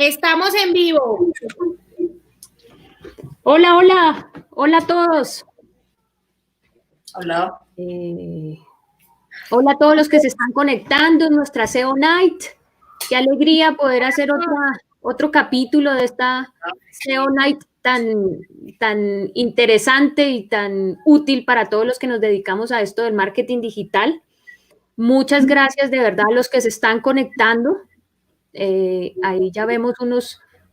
Estamos en vivo. Hola, hola, hola a todos. Hola. Hola a todos los que se están conectando en nuestra SEO Night. Qué alegría poder hacer otro capítulo de esta SEO Night tan interesante y tan útil para todos los que nos dedicamos a esto del marketing digital. Muchas gracias de verdad a los que se están conectando. Ahí ya vemos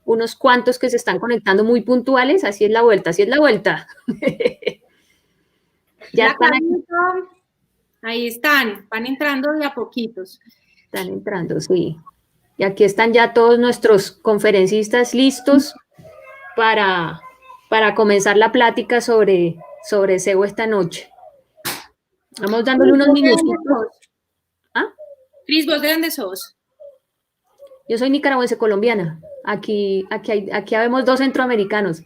unos cuantos que se están conectando muy puntuales. Así es la vuelta, así es la vuelta. Ya están ahí están, van entrando de a poquitos. Están entrando, sí. Y aquí están ya todos nuestros conferencistas listos para comenzar la plática sobre SEO esta noche. Vamos dándole unos minutitos. ¿Ah? Cris, ¿vos de dónde sos? Yo soy nicaragüense colombiana. Aquí habemos 2 centroamericanos.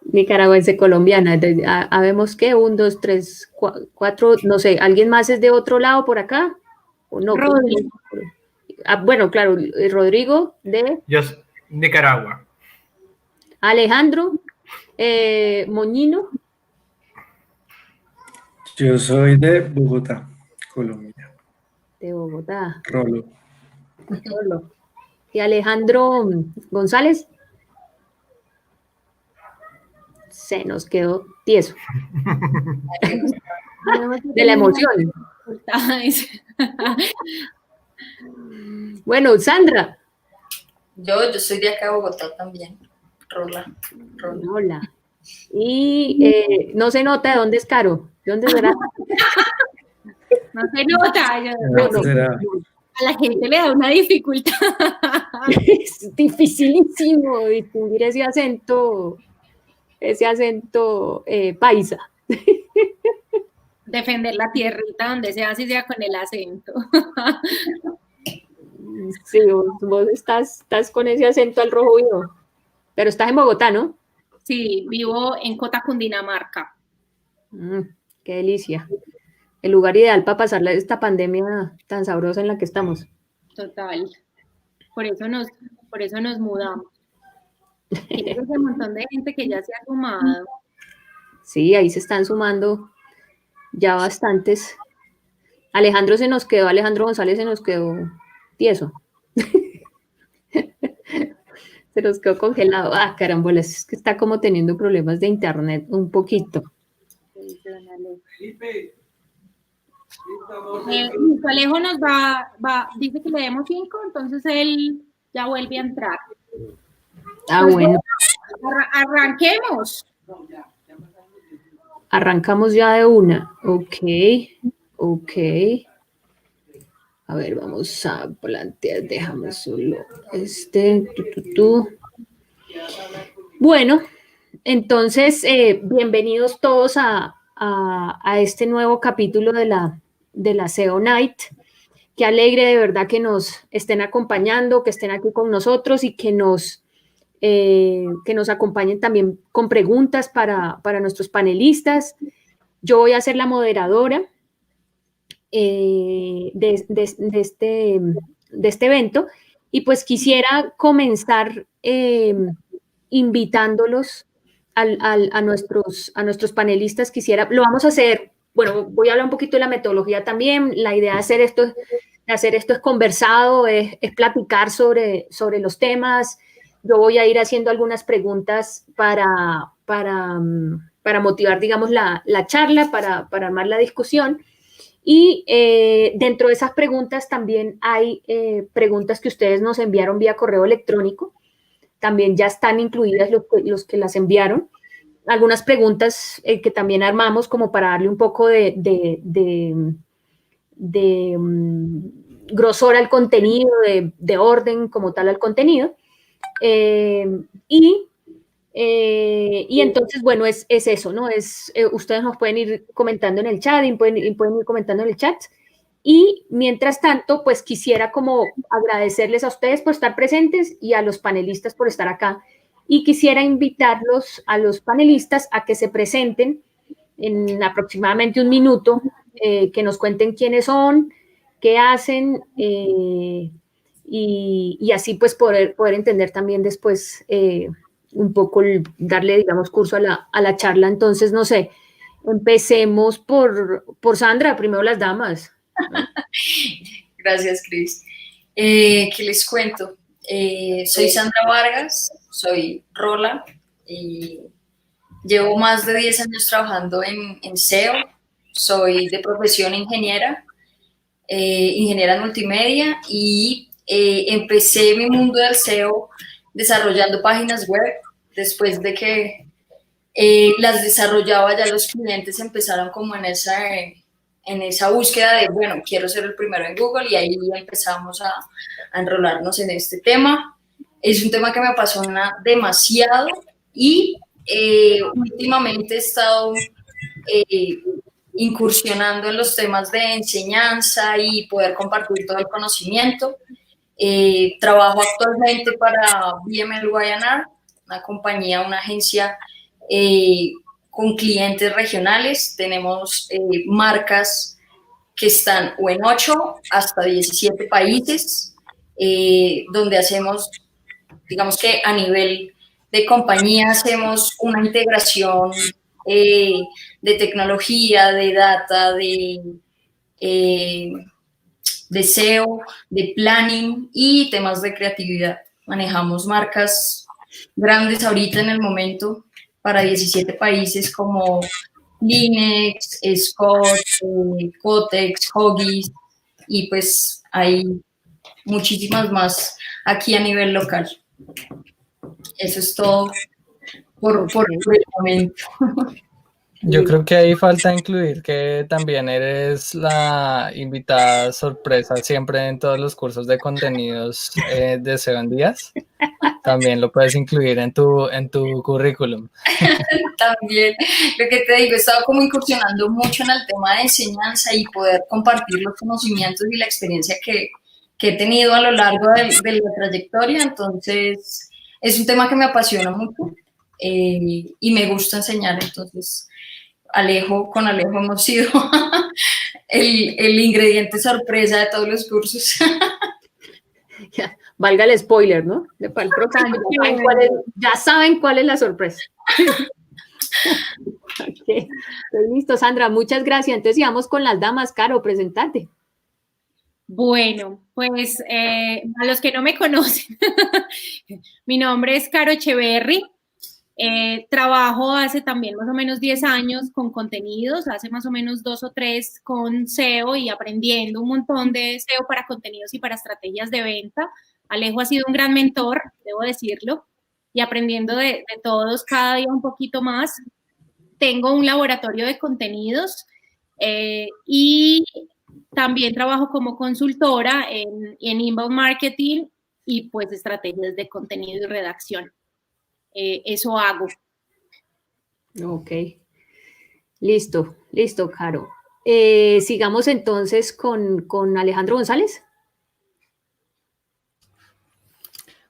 Nicaragüense colombiana. Habemos ¿qué? 1, 2, 3, 4, no sé. ¿Alguien más es de otro lado por acá? ¿O no? Rodrigo. Bueno, claro, Rodrigo de... Yo, Nicaragua. Alejandro Moñino. Yo soy de Bogotá, Colombia. De Bogotá. Rolo. ¿Y Alejandro González? Se nos quedó tieso. De la emoción. Bueno, Sandra. Yo soy de acá, Bogotá también. Rola. Y no se nota de dónde es Caro. ¿De dónde será? No se nota. A la gente le da una dificultad. Es dificilísimo distinguir ese acento paisa. Defender la tierrita donde sea, así sea con el acento. Sí, vos estás con ese acento al rojo vivo. Pero estás en Bogotá, ¿no? Sí, vivo en Cota, Cundinamarca. Qué delicia. El lugar ideal para pasar esta pandemia tan sabrosa en la que estamos. Total. Por eso nos mudamos. Hay un montón de gente que ya se ha sumado. Sí, ahí se están sumando ya bastantes. Alejandro González se nos quedó tieso. Se nos quedó congelado. Carambolas, es que está como teniendo problemas de internet un poquito. Alejo nos dice que le demos 5, entonces él ya vuelve a entrar. Bueno. Arranquemos. Arrancamos ya de una. Ok. A ver, vamos a plantear, dejamos solo Bueno, entonces, bienvenidos todos a este nuevo capítulo de la SEO Night. Qué alegre de verdad que nos estén acompañando, que estén aquí con nosotros y que nos acompañen también con preguntas para nuestros panelistas. Yo voy a ser la moderadora de este evento y pues quisiera comenzar invitándolos a nuestros panelistas. Lo vamos a hacer, bueno, voy a hablar un poquito de la metodología también. La idea de hacer esto es conversado, es platicar sobre los temas. Yo voy a ir haciendo algunas preguntas para motivar, digamos, la charla, para armar la discusión. Y dentro de esas preguntas también hay preguntas que ustedes nos enviaron vía correo electrónico. También ya están incluidas los que las enviaron. Algunas preguntas que también armamos como para darle un poco de grosor al contenido, de orden como tal al contenido. Y entonces, bueno, es eso, ¿no? Ustedes nos pueden ir comentando en el chat y pueden ir comentando en el chat. Y mientras tanto, pues quisiera como agradecerles a ustedes por estar presentes y a los panelistas por estar acá. Y quisiera invitarlos a los panelistas a que se presenten en aproximadamente un minuto, que nos cuenten quiénes son, qué hacen y así pues poder entender también después un poco, darle, digamos, curso a la charla. Entonces, no sé, empecemos por Sandra, primero las damas. Gracias, Cris. ¿Qué les cuento? Soy Sandra Vargas, soy Rola y llevo más de 10 años trabajando en SEO. Soy de profesión ingeniera, ingeniera en multimedia y empecé mi mundo del SEO desarrollando páginas web. Después de que las desarrollaba, ya los clientes empezaron como en esa búsqueda de, bueno, quiero ser el primero en Google, y ahí empezamos a enrolarnos en este tema. Es un tema que me apasiona demasiado y últimamente he estado incursionando en los temas de enseñanza y poder compartir todo el conocimiento. Trabajo actualmente para BML Y&R, una compañía, una agencia con clientes regionales. Tenemos marcas que están o en 8 hasta 17 países, donde hacemos, digamos que a nivel de compañía, hacemos una integración de tecnología, de data, de SEO, de planning y temas de creatividad. Manejamos marcas grandes ahorita en el momento para 17 países como Kleenex, Scott, Kotex, Huggies, y pues hay muchísimas más aquí a nivel local. Eso es todo por el momento. Yo creo que ahí falta incluir que también eres la invitada sorpresa siempre en todos los cursos de contenidos de SEO en Días. También lo puedes incluir en tu currículum. También, lo que te digo, he estado como incursionando mucho en el tema de enseñanza y poder compartir los conocimientos y la experiencia que he tenido a lo largo de la trayectoria. Entonces, es un tema que me apasiona mucho y me gusta enseñar. Entonces, con Alejo hemos sido el ingrediente sorpresa de todos los cursos. Valga el spoiler, ¿no? Para el próximo, ya saben cuál es la sorpresa. Okay. Pues listo, Sandra, muchas gracias. Entonces, sigamos con las damas. Caro, presentate. Bueno, pues a los que no me conocen, mi nombre es Caro Echeverry. Trabajo hace también más o menos 10 años con contenidos, hace más o menos 2 o 3 con SEO y aprendiendo un montón de SEO para contenidos y para estrategias de venta. Alejo ha sido un gran mentor, debo decirlo, y aprendiendo de todos cada día un poquito más. Tengo un laboratorio de contenidos y también trabajo como consultora en inbound marketing y pues estrategias de contenido y redacción. Eso hago. Ok. Listo, Caro. Sigamos entonces con Alejandro González.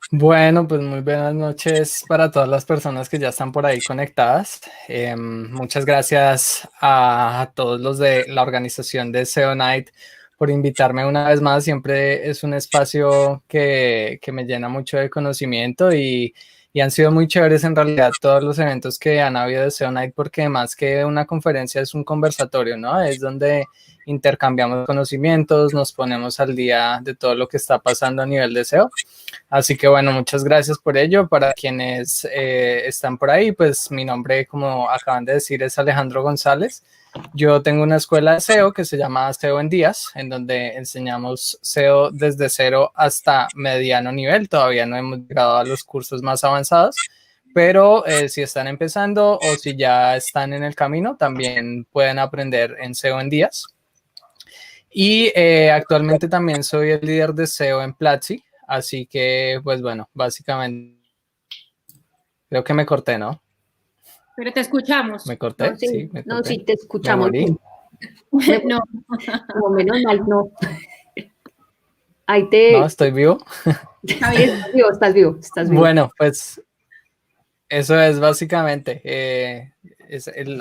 Bueno, pues muy buenas noches para todas las personas que ya están por ahí conectadas. Muchas gracias a todos los de la organización de SEO Night por invitarme una vez más. Siempre es un espacio que me llena mucho de conocimiento y han sido muy chéveres en realidad todos los eventos que han habido de SEO Night, porque más que una conferencia es un conversatorio, ¿no? Es donde intercambiamos conocimientos, nos ponemos al día de todo lo que está pasando a nivel de SEO. Así que bueno, muchas gracias por ello. Para quienes están por ahí, pues mi nombre, como acaban de decir, es Alejandro González. Yo tengo una escuela de SEO que se llama SEO en Días, en donde enseñamos SEO desde 0 hasta mediano nivel. Todavía no hemos llegado a los cursos más avanzados, pero si están empezando o si ya están en el camino, también pueden aprender en SEO en Días. Y actualmente también soy el líder de SEO en Platzi. Así que, pues bueno, básicamente creo que me corté, ¿no? Pero te escuchamos. ¿Me corté? No, sí, Sí, me corté. No, sí, te escuchamos. No. Como menos mal, no. Ahí te... No, estoy vivo. Estás vivo. Bueno, pues eso es básicamente.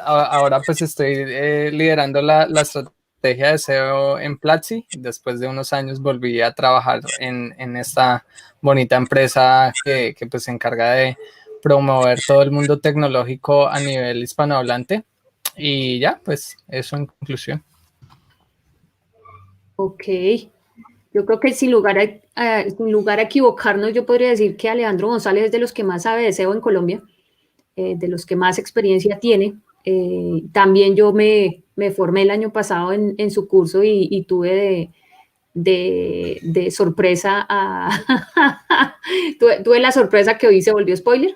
Ahora pues estoy liderando la estrategia estrategia de SEO en Platzi. Después de unos años volví a trabajar en esta bonita empresa que pues se encarga de promover todo el mundo tecnológico a nivel hispanohablante. Y ya, pues eso en conclusión. Ok. Yo creo que sin lugar a equivocarnos, yo podría decir que Alejandro González es de los que más sabe de SEO en Colombia, de los que más experiencia tiene. También yo me formé el año pasado en su curso y tuve de sorpresa tuve la sorpresa que hoy se volvió spoiler.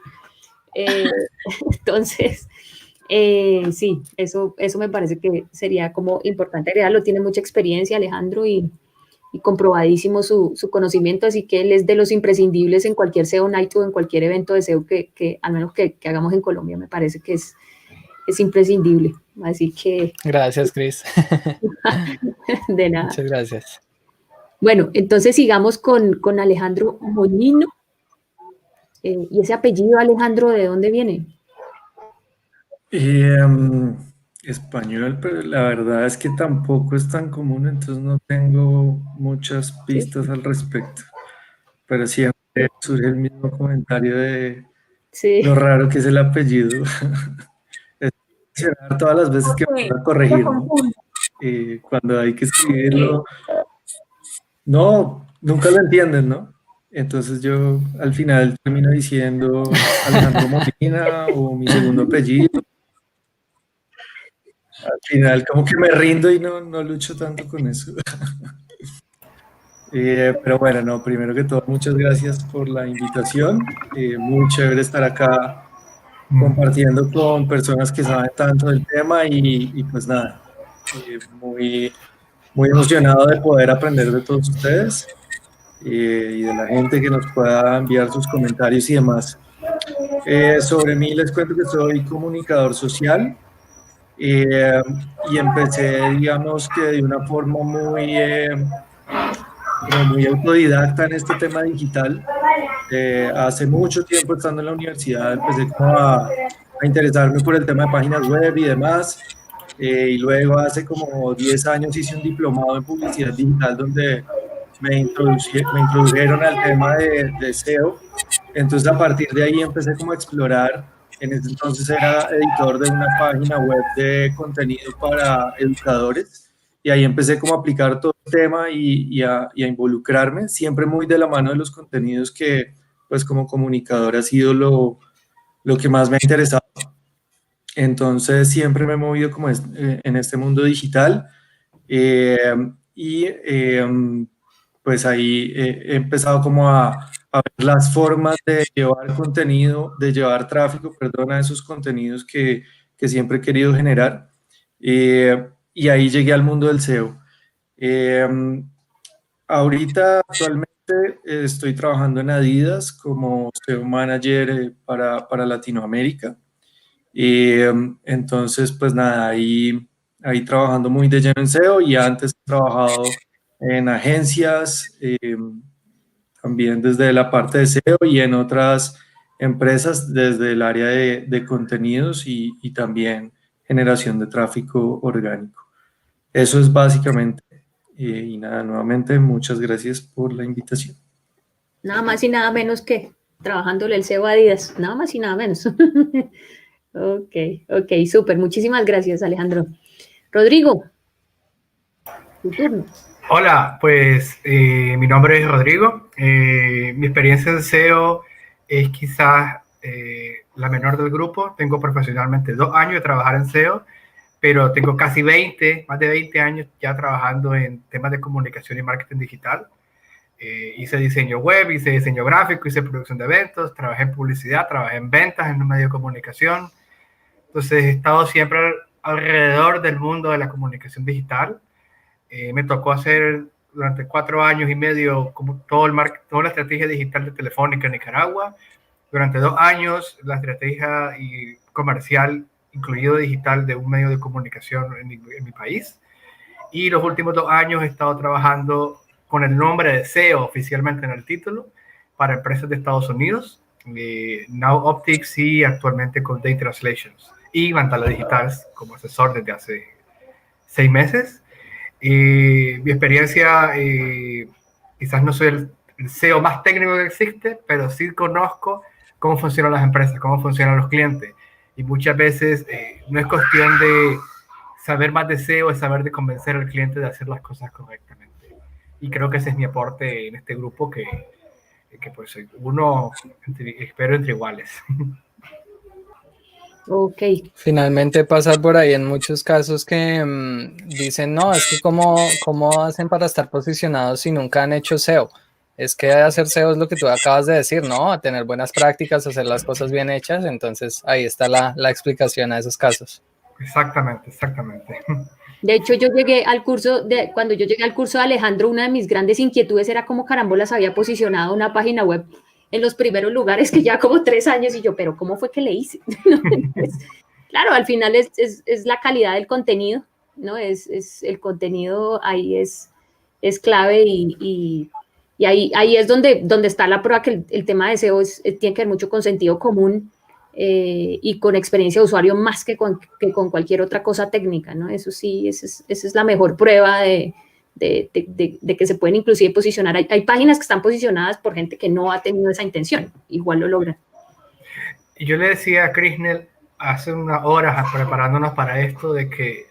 Entonces, sí, eso me parece que sería como importante agregarlo. Tiene mucha experiencia Alejandro y comprobadísimo su conocimiento, así que él es de los imprescindibles en cualquier SEO Night o en cualquier evento de SEO que al menos que hagamos en Colombia, me parece que es imprescindible. Así que... Gracias, Cris. De nada. Muchas gracias. Bueno, entonces sigamos con Alejandro Moñino. ¿Y ese apellido, Alejandro, de dónde viene? Español, pero la verdad es que tampoco es tan común, entonces no tengo muchas pistas al respecto. Pero siempre surge el mismo comentario de Sí. lo raro que es el apellido. Es mencionar todas las veces que me van a corregir, ¿no? Cuando hay que escribirlo, no, nunca lo entienden, ¿no? Entonces yo al final termino diciendo Alejandro Molina o mi segundo apellido. Al final como que me rindo y no lucho tanto con eso. Pero bueno, no, primero que todo, muchas gracias por la invitación. Muy chévere estar acá compartiendo con personas que saben tanto del tema y pues nada, muy, muy emocionado de poder aprender de todos ustedes y de la gente que nos pueda enviar sus comentarios y demás. Sobre mí les cuento que soy comunicador social. Y empecé, digamos que de una forma muy autodidacta en este tema digital. Hace mucho tiempo, estando en la universidad, empecé como a interesarme por el tema de páginas web y demás. Y luego hace como 10 años hice un diplomado en publicidad digital donde me introdujeron al tema de SEO. Entonces a partir de ahí empecé como a explorar. En ese entonces era editor de una página web de contenido para educadores y ahí empecé como a aplicar todo el tema y a involucrarme, siempre muy de la mano de los contenidos que pues como comunicador ha sido lo que más me ha interesado. Entonces siempre me he movido como en este mundo digital pues ahí he empezado como a ver las formas de llevar contenido, de llevar tráfico, perdón, a esos contenidos que siempre he querido generar. Y ahí llegué al mundo del SEO. Ahorita actualmente estoy trabajando en Adidas como SEO Manager para Latinoamérica. Entonces, pues nada, ahí trabajando muy de lleno en SEO y antes he trabajado en agencias, también desde la parte de SEO y en otras empresas desde el área de contenidos y también generación de tráfico orgánico. Eso es básicamente. Y nada, nuevamente muchas gracias por la invitación. Nada más y nada menos que trabajándole el SEO a Adidas, nada más y nada menos. Ok, súper. Muchísimas gracias, Alejandro. Rodrigo, tu turno. Hola, pues mi nombre es Rodrigo. Mi experiencia en SEO es quizás la menor del grupo. Tengo profesionalmente 2 años de trabajar en SEO, pero tengo casi más de 20 años ya trabajando en temas de comunicación y marketing digital. Hice diseño web, hice diseño gráfico, hice producción de eventos, trabajé en publicidad, trabajé en ventas en un medio de comunicación. Entonces he estado siempre alrededor del mundo de la comunicación digital. Me tocó hacer durante 4 años y medio como toda la estrategia digital de Telefónica en Nicaragua. Durante 2 años la estrategia y comercial, incluido digital, de un medio de comunicación en mi país. Y los últimos 2 años he estado trabajando con el nombre de SEO oficialmente en el título para empresas de Estados Unidos, Now Optics y actualmente con Day Translations y Vantala Digitales como asesor desde hace 6 meses. Mi experiencia, quizás no soy el SEO más técnico que existe, pero sí conozco cómo funcionan las empresas, cómo funcionan los clientes. Y muchas veces no es cuestión de saber más de SEO, es saber de convencer al cliente de hacer las cosas correctamente. Y creo que ese es mi aporte en este grupo, que pues soy uno, espero, entre iguales. Ok. Finalmente pasa por ahí en muchos casos que dicen, no, es que cómo hacen para estar posicionados si nunca han hecho SEO. Es que hacer SEO es lo que tú acabas de decir, ¿no? A tener buenas prácticas, hacer las cosas bien hechas. Entonces ahí está la explicación a esos casos. Exactamente, exactamente. De hecho, cuando yo llegué al curso de Alejandro, una de mis grandes inquietudes era cómo carambolas había posicionado una página web en los primeros lugares, que ya como 3 años, y yo, pero ¿cómo fue que le hice? Entonces, claro, al final es la calidad del contenido, ¿no? El contenido ahí es clave, y ahí es donde está la prueba que el tema de SEO tiene que ver mucho con sentido común, y con experiencia de usuario, más que con cualquier otra cosa técnica, ¿no? Eso sí, esa es la mejor prueba de que se pueden inclusive posicionar. Hay páginas que están posicionadas por gente que no ha tenido esa intención, igual lo logran. Y yo le decía a Krishnel hace unas horas, preparándonos para esto, de que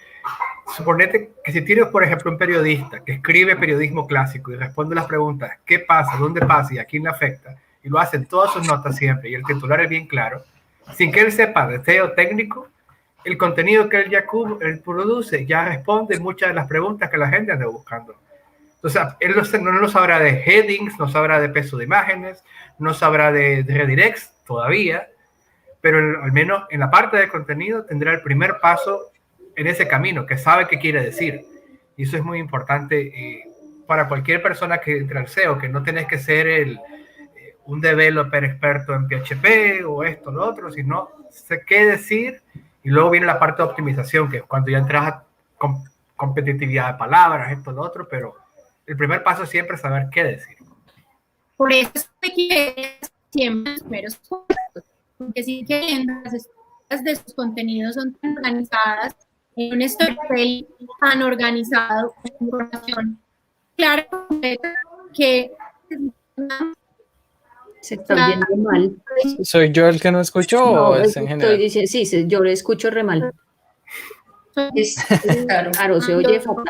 suponete que si tienes, por ejemplo, un periodista que escribe periodismo clásico y responde las preguntas, ¿qué pasa? ¿Dónde pasa? ¿Y a quién le afecta? Y lo hace en todas sus notas siempre, y el titular es bien claro, sin que él sepa de SEO técnico, el contenido que él produce ya responde muchas de las preguntas que la gente anda buscando. Entonces, él no sabrá de headings, no sabrá de peso de imágenes, no sabrá de redirects todavía, pero al menos en la parte de contenido tendrá el primer paso en ese camino, que sabe qué quiere decir. Y eso es muy importante para cualquier persona que entre al SEO, que no tenés que ser un developer experto en PHP o esto o lo otro, sino sé qué decir. Y luego viene la parte de optimización, que es cuando ya entras a competitividad de palabras, esto o lo otro, pero el primer paso es siempre saber qué decir. Por eso es que siempre los primeros puestos, porque sí que las estructuras de sus contenidos son tan organizadas, en un storytelling tan organizado, con información clara, que se está viendo mal. ¿Soy yo el que no escucho No, o es en general? diciendo, sí, yo le escucho re mal. Claro, se oye fatal.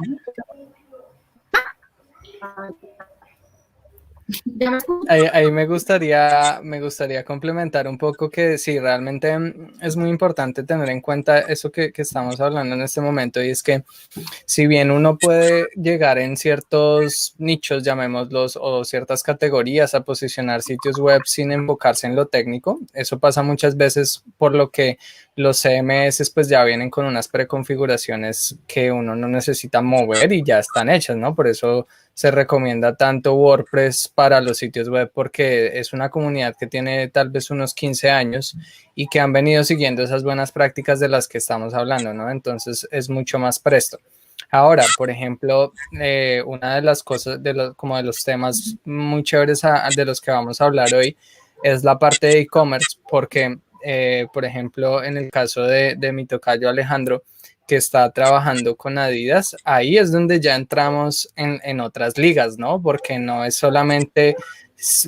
Ahí me gustaría complementar un poco que sí, realmente es muy importante tener en cuenta eso que estamos hablando en este momento, y es que si bien uno puede llegar en ciertos nichos, llamémoslos, o ciertas categorías a posicionar sitios web sin enfocarse en lo técnico, eso pasa muchas veces por lo que los CMS pues ya vienen con unas preconfiguraciones que uno no necesita mover y ya están hechas, ¿no? Por eso se recomienda tanto WordPress para los sitios web, porque es una comunidad que tiene tal vez unos 15 años y que han venido siguiendo esas buenas prácticas de las que estamos hablando, ¿no? Entonces es mucho más presto. Ahora, por ejemplo, una de las cosas, como de los temas muy chéveres de los que vamos a hablar hoy, es la parte de e-commerce, porque, por ejemplo, en el caso de mi tocayo Alejandro, que está trabajando con Adidas, ahí es donde ya entramos en otras ligas, ¿no? Porque no es solamente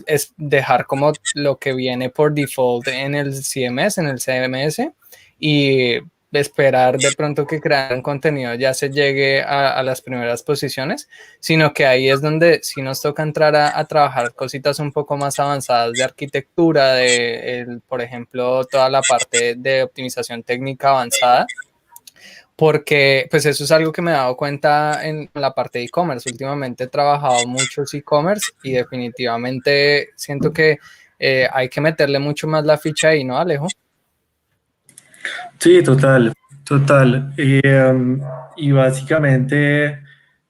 es dejar como lo que viene por default en el CMS, y esperar de pronto que crear un contenido ya se llegue a las primeras posiciones, sino que ahí es donde sí nos toca entrar a trabajar cositas un poco más avanzadas de arquitectura, por ejemplo, toda la parte de optimización técnica avanzada, porque pues eso es algo que me he dado cuenta en la parte de e-commerce. Últimamente he trabajado muchos e-commerce y definitivamente siento que hay que meterle mucho más la ficha ahí, ¿no, Alejo? Sí, total. Y básicamente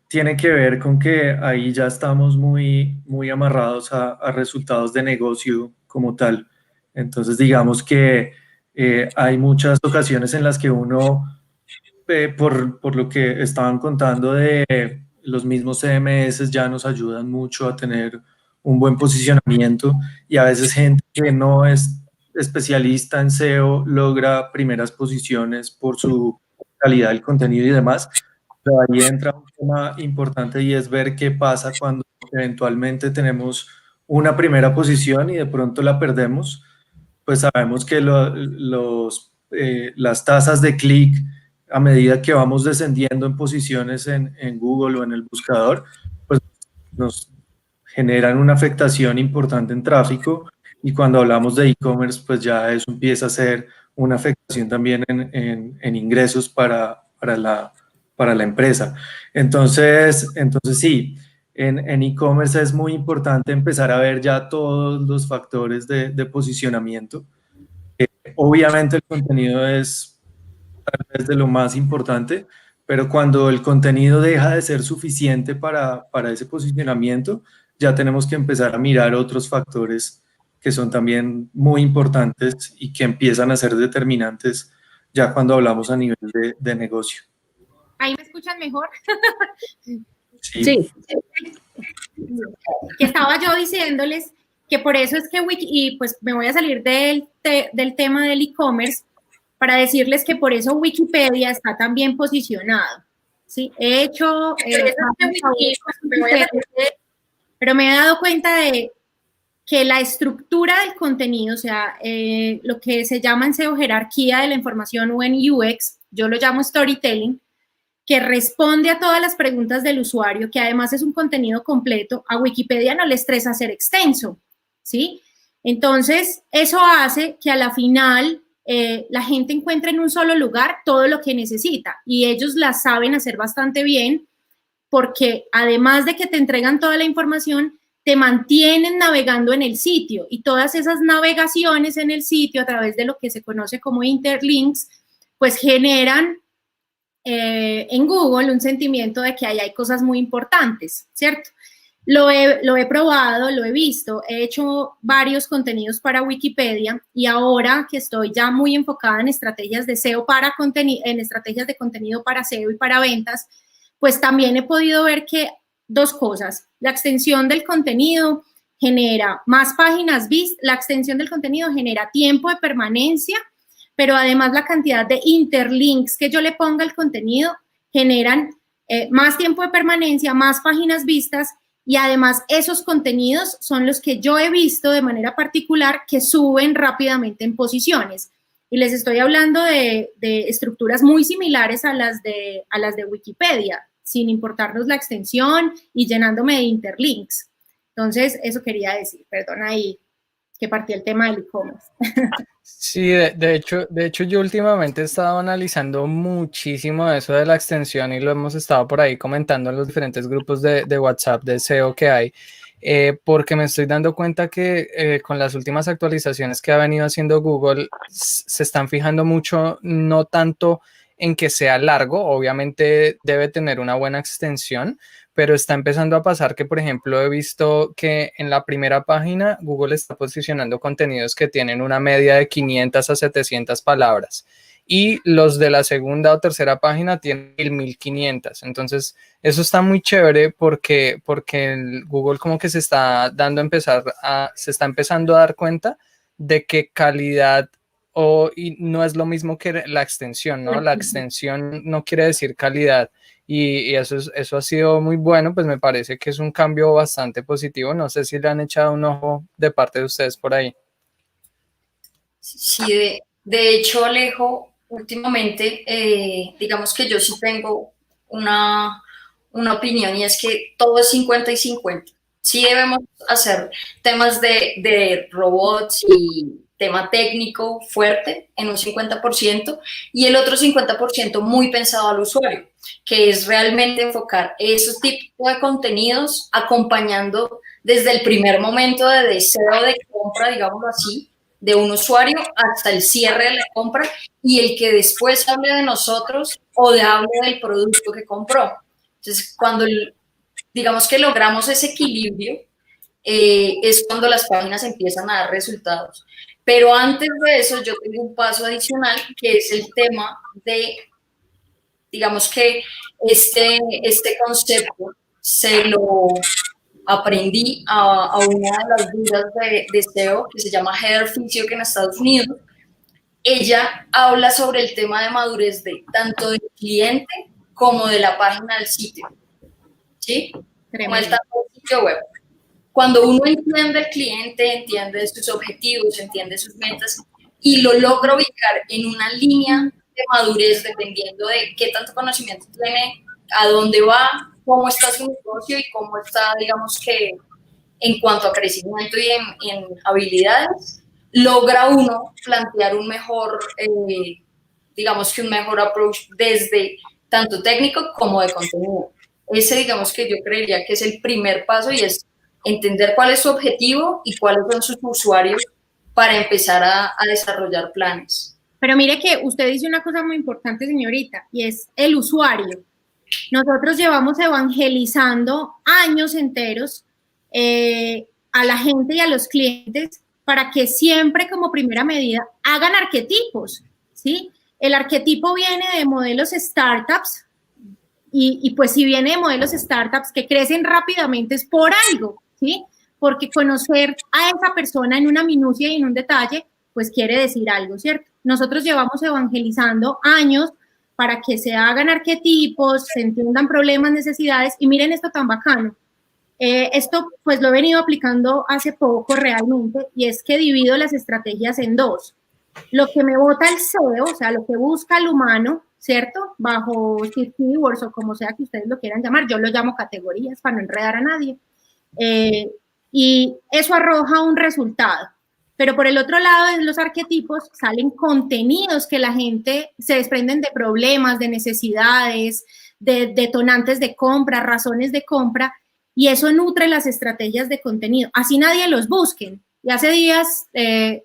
tiene que ver con que ahí ya estamos muy amarrados a resultados de negocio como tal. Entonces, digamos que hay muchas ocasiones en las que uno, por lo que estaban contando de los mismos CMS, ya nos ayudan mucho a tener un buen posicionamiento, y a veces gente que no es especialista en SEO logra primeras posiciones por su calidad del contenido y demás, Pero ahí entra un tema importante y es ver qué pasa cuando eventualmente tenemos una primera posición y de pronto la perdemos. Pues sabemos que las tasas de clic a medida que vamos descendiendo en posiciones en Google o en el buscador, pues nos generan una afectación importante en tráfico, y cuando hablamos de e-commerce, pues ya eso empieza a ser una afectación también en ingresos para la empresa. Entonces sí, en e-commerce es muy importante empezar a ver ya todos los factores de posicionamiento. Obviamente el contenido es tal vez de lo más importante, pero cuando el contenido deja de ser suficiente para ese posicionamiento, ya tenemos que empezar a mirar otros factores que son también muy importantes y que empiezan a ser determinantes ya cuando hablamos a nivel de negocio. ¿Ahí me escuchan mejor? Sí. Que estaba yo diciéndoles que por eso es que y pues me voy a salir del tema del e-commerce para decirles que por eso Wikipedia está tan bien posicionado. ¿Sí? He hecho, pero me he dado cuenta de que la estructura del contenido, o sea, lo que se llama en SEO jerarquía de la información o en UX, yo lo llamo storytelling, que responde a todas las preguntas del usuario, que además es un contenido completo. A Wikipedia no le estresa ser extenso, ¿sí? Entonces, eso hace que a la final la gente encuentre en un solo lugar todo lo que necesita, y ellos la saben hacer bastante bien, porque además de que te entregan toda la información, te mantienen navegando en el sitio, y todas esas navegaciones en el sitio a través de lo que se conoce como interlinks, pues generan en Google un sentimiento de que ahí hay cosas muy importantes, ¿cierto? Lo he probado, lo he visto, he hecho varios contenidos para Wikipedia, y ahora que estoy ya muy enfocada en estrategias de SEO en estrategias de contenido para SEO y para ventas, pues también he podido ver que dos cosas: la extensión del contenido genera más páginas vistas, la extensión del contenido genera tiempo de permanencia, pero además la cantidad de interlinks que yo le ponga al contenido generan más tiempo de permanencia, más páginas vistas, y además esos contenidos son los que yo he visto de manera particular que suben rápidamente en posiciones. Y les estoy hablando de estructuras muy similares a las de Wikipedia, sin importarnos la extensión y llenándome de interlinks. Entonces, eso quería decir. Perdón ahí que partí el tema del e-commerce. Sí, de hecho yo últimamente he estado analizando muchísimo eso de la extensión, y lo hemos estado por ahí comentando en los diferentes grupos de WhatsApp de SEO que hay, porque me estoy dando cuenta que con las últimas actualizaciones que ha venido haciendo Google, se están fijando mucho, no tanto en que sea largo, obviamente debe tener una buena extensión, pero está empezando a pasar que, por ejemplo, he visto que en la primera página Google está posicionando contenidos que tienen una media de 500 a 700 palabras, y los de la segunda o tercera página tienen 1500. Entonces, eso está muy chévere porque Google como que se está empezando a dar cuenta de que calidad y no es lo mismo que la extensión, ¿no? La extensión no quiere decir calidad. Y eso ha sido muy bueno, pues me parece que es un cambio bastante positivo. No sé si le han echado un ojo de parte de ustedes por ahí. Sí, de hecho, Alejo, últimamente, digamos que yo sí tengo una opinión, y es que todo es 50 y 50. Sí debemos hacer temas de robots y tema técnico fuerte en un 50%, y el otro 50% muy pensado al usuario, que es realmente enfocar esos tipos de contenidos acompañando desde el primer momento de deseo de compra, digámoslo así, de un usuario hasta el cierre de la compra, y el que después hable de nosotros o hable del producto que compró. Entonces, cuando digamos que logramos ese equilibrio, es cuando las páginas empiezan a dar resultados. Pero antes de eso, yo tengo un paso adicional, que es el tema de, digamos que este concepto se lo aprendí a una de las duras de SEO, que se llama Heather Fisher, en Estados Unidos. Ella habla sobre el tema de madurez de tanto del cliente como de la página del sitio, ¿sí? Como el sitio web. Cuando uno entiende al cliente, entiende sus objetivos, entiende sus metas y lo logra ubicar en una línea de madurez dependiendo de qué tanto conocimiento tiene, a dónde va, cómo está su negocio y cómo está, digamos que, en cuanto a crecimiento y en habilidades, logra uno plantear un mejor, digamos que un mejor approach desde tanto técnico como de contenido. Ese, digamos que yo creería que es el primer paso y es entender cuál es su objetivo y cuáles son sus usuarios para empezar a desarrollar planes. Pero mire que usted dice una cosa muy importante, señorita, y es el usuario. Nosotros llevamos evangelizando años enteros a la gente y a los clientes para que siempre como primera medida hagan arquetipos, ¿sí? El arquetipo viene de modelos startups y pues si viene de modelos startups que crecen rápidamente es por algo, ¿sí? Porque conocer a esa persona en una minucia y en un detalle, pues quiere decir algo, ¿cierto? Nosotros llevamos evangelizando años para que se hagan arquetipos, se entiendan problemas, necesidades, y miren esto tan bacano. Esto pues lo he venido aplicando hace poco realmente, y es que divido las estrategias en dos. Lo que me bota el SEO, o sea, lo que busca el humano, ¿cierto? Bajo keywords o como sea que ustedes lo quieran llamar, yo lo llamo categorías para no enredar a nadie. Y eso arroja un resultado. Pero por el otro lado, en los arquetipos salen contenidos que la gente se desprenden de problemas, de necesidades, de detonantes de compra, razones de compra, y eso nutre las estrategias de contenido. Así nadie los busquen. Y hace días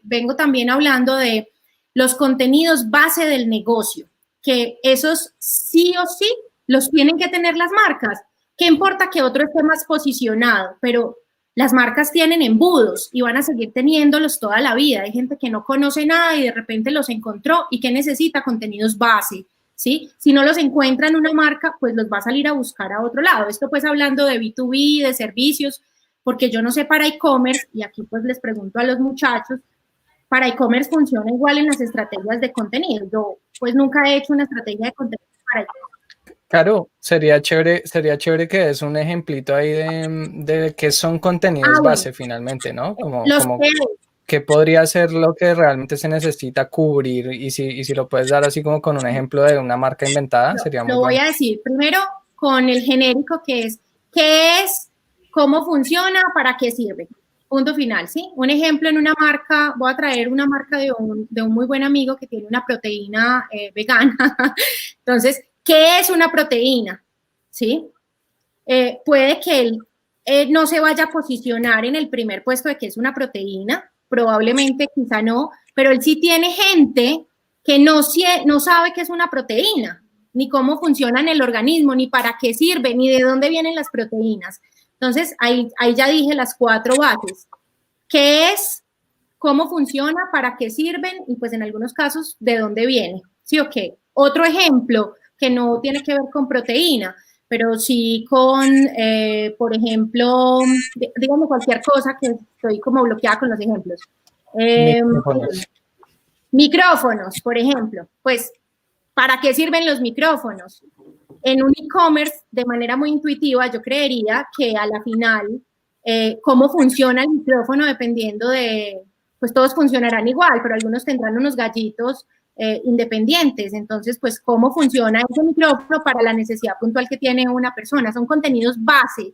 vengo también hablando de los contenidos base del negocio, que esos sí o sí los tienen que tener las marcas. ¿Qué importa que otro esté más posicionado? Pero las marcas tienen embudos y van a seguir teniéndolos toda la vida. Hay gente que no conoce nada y de repente los encontró y que necesita contenidos base, ¿sí? Si no los encuentra en una marca, pues los va a salir a buscar a otro lado. Esto pues hablando de B2B, de servicios, porque yo no sé para e-commerce, y aquí pues les pregunto a los muchachos, para e-commerce funciona igual en las estrategias de contenido. Yo pues nunca he hecho una estrategia de contenido para e-commerce. Claro, sería chévere que es un ejemplito ahí de qué son contenidos base finalmente, ¿no? Como qué podría ser lo que realmente se necesita cubrir y si lo puedes dar así como con un ejemplo de una marca inventada, sería muy bueno. Lo voy a decir primero con el genérico que es, ¿qué es? ¿Cómo funciona? ¿Para qué sirve? Punto final, ¿sí? Un ejemplo en una marca, voy a traer una marca de un muy buen amigo que tiene una proteína vegana. Entonces, ¿qué es una proteína? ¿Sí? Puede que él no se vaya a posicionar en el primer puesto de que es una proteína, probablemente, quizá no, pero él sí tiene gente que no sabe qué es una proteína, ni cómo funciona en el organismo, ni para qué sirve, ni de dónde vienen las proteínas. Entonces, ahí ya dije las 4 bases. ¿Qué es? ¿Cómo funciona? ¿Para qué sirven? Y pues en algunos casos, ¿de dónde viene? ¿Sí o qué? Otro ejemplo que no tiene que ver con proteína, pero sí con, por ejemplo, dígame cualquier cosa que estoy como bloqueada con los ejemplos. Micrófonos, por ejemplo. Pues, ¿para qué sirven los micrófonos? En un e-commerce, de manera muy intuitiva, yo creería que a la final, cómo funciona el micrófono dependiendo de, pues todos funcionarán igual, pero algunos tendrán unos gallitos independientes. Entonces, pues, ¿cómo funciona ese micrófono para la necesidad puntual que tiene una persona? Son contenidos base,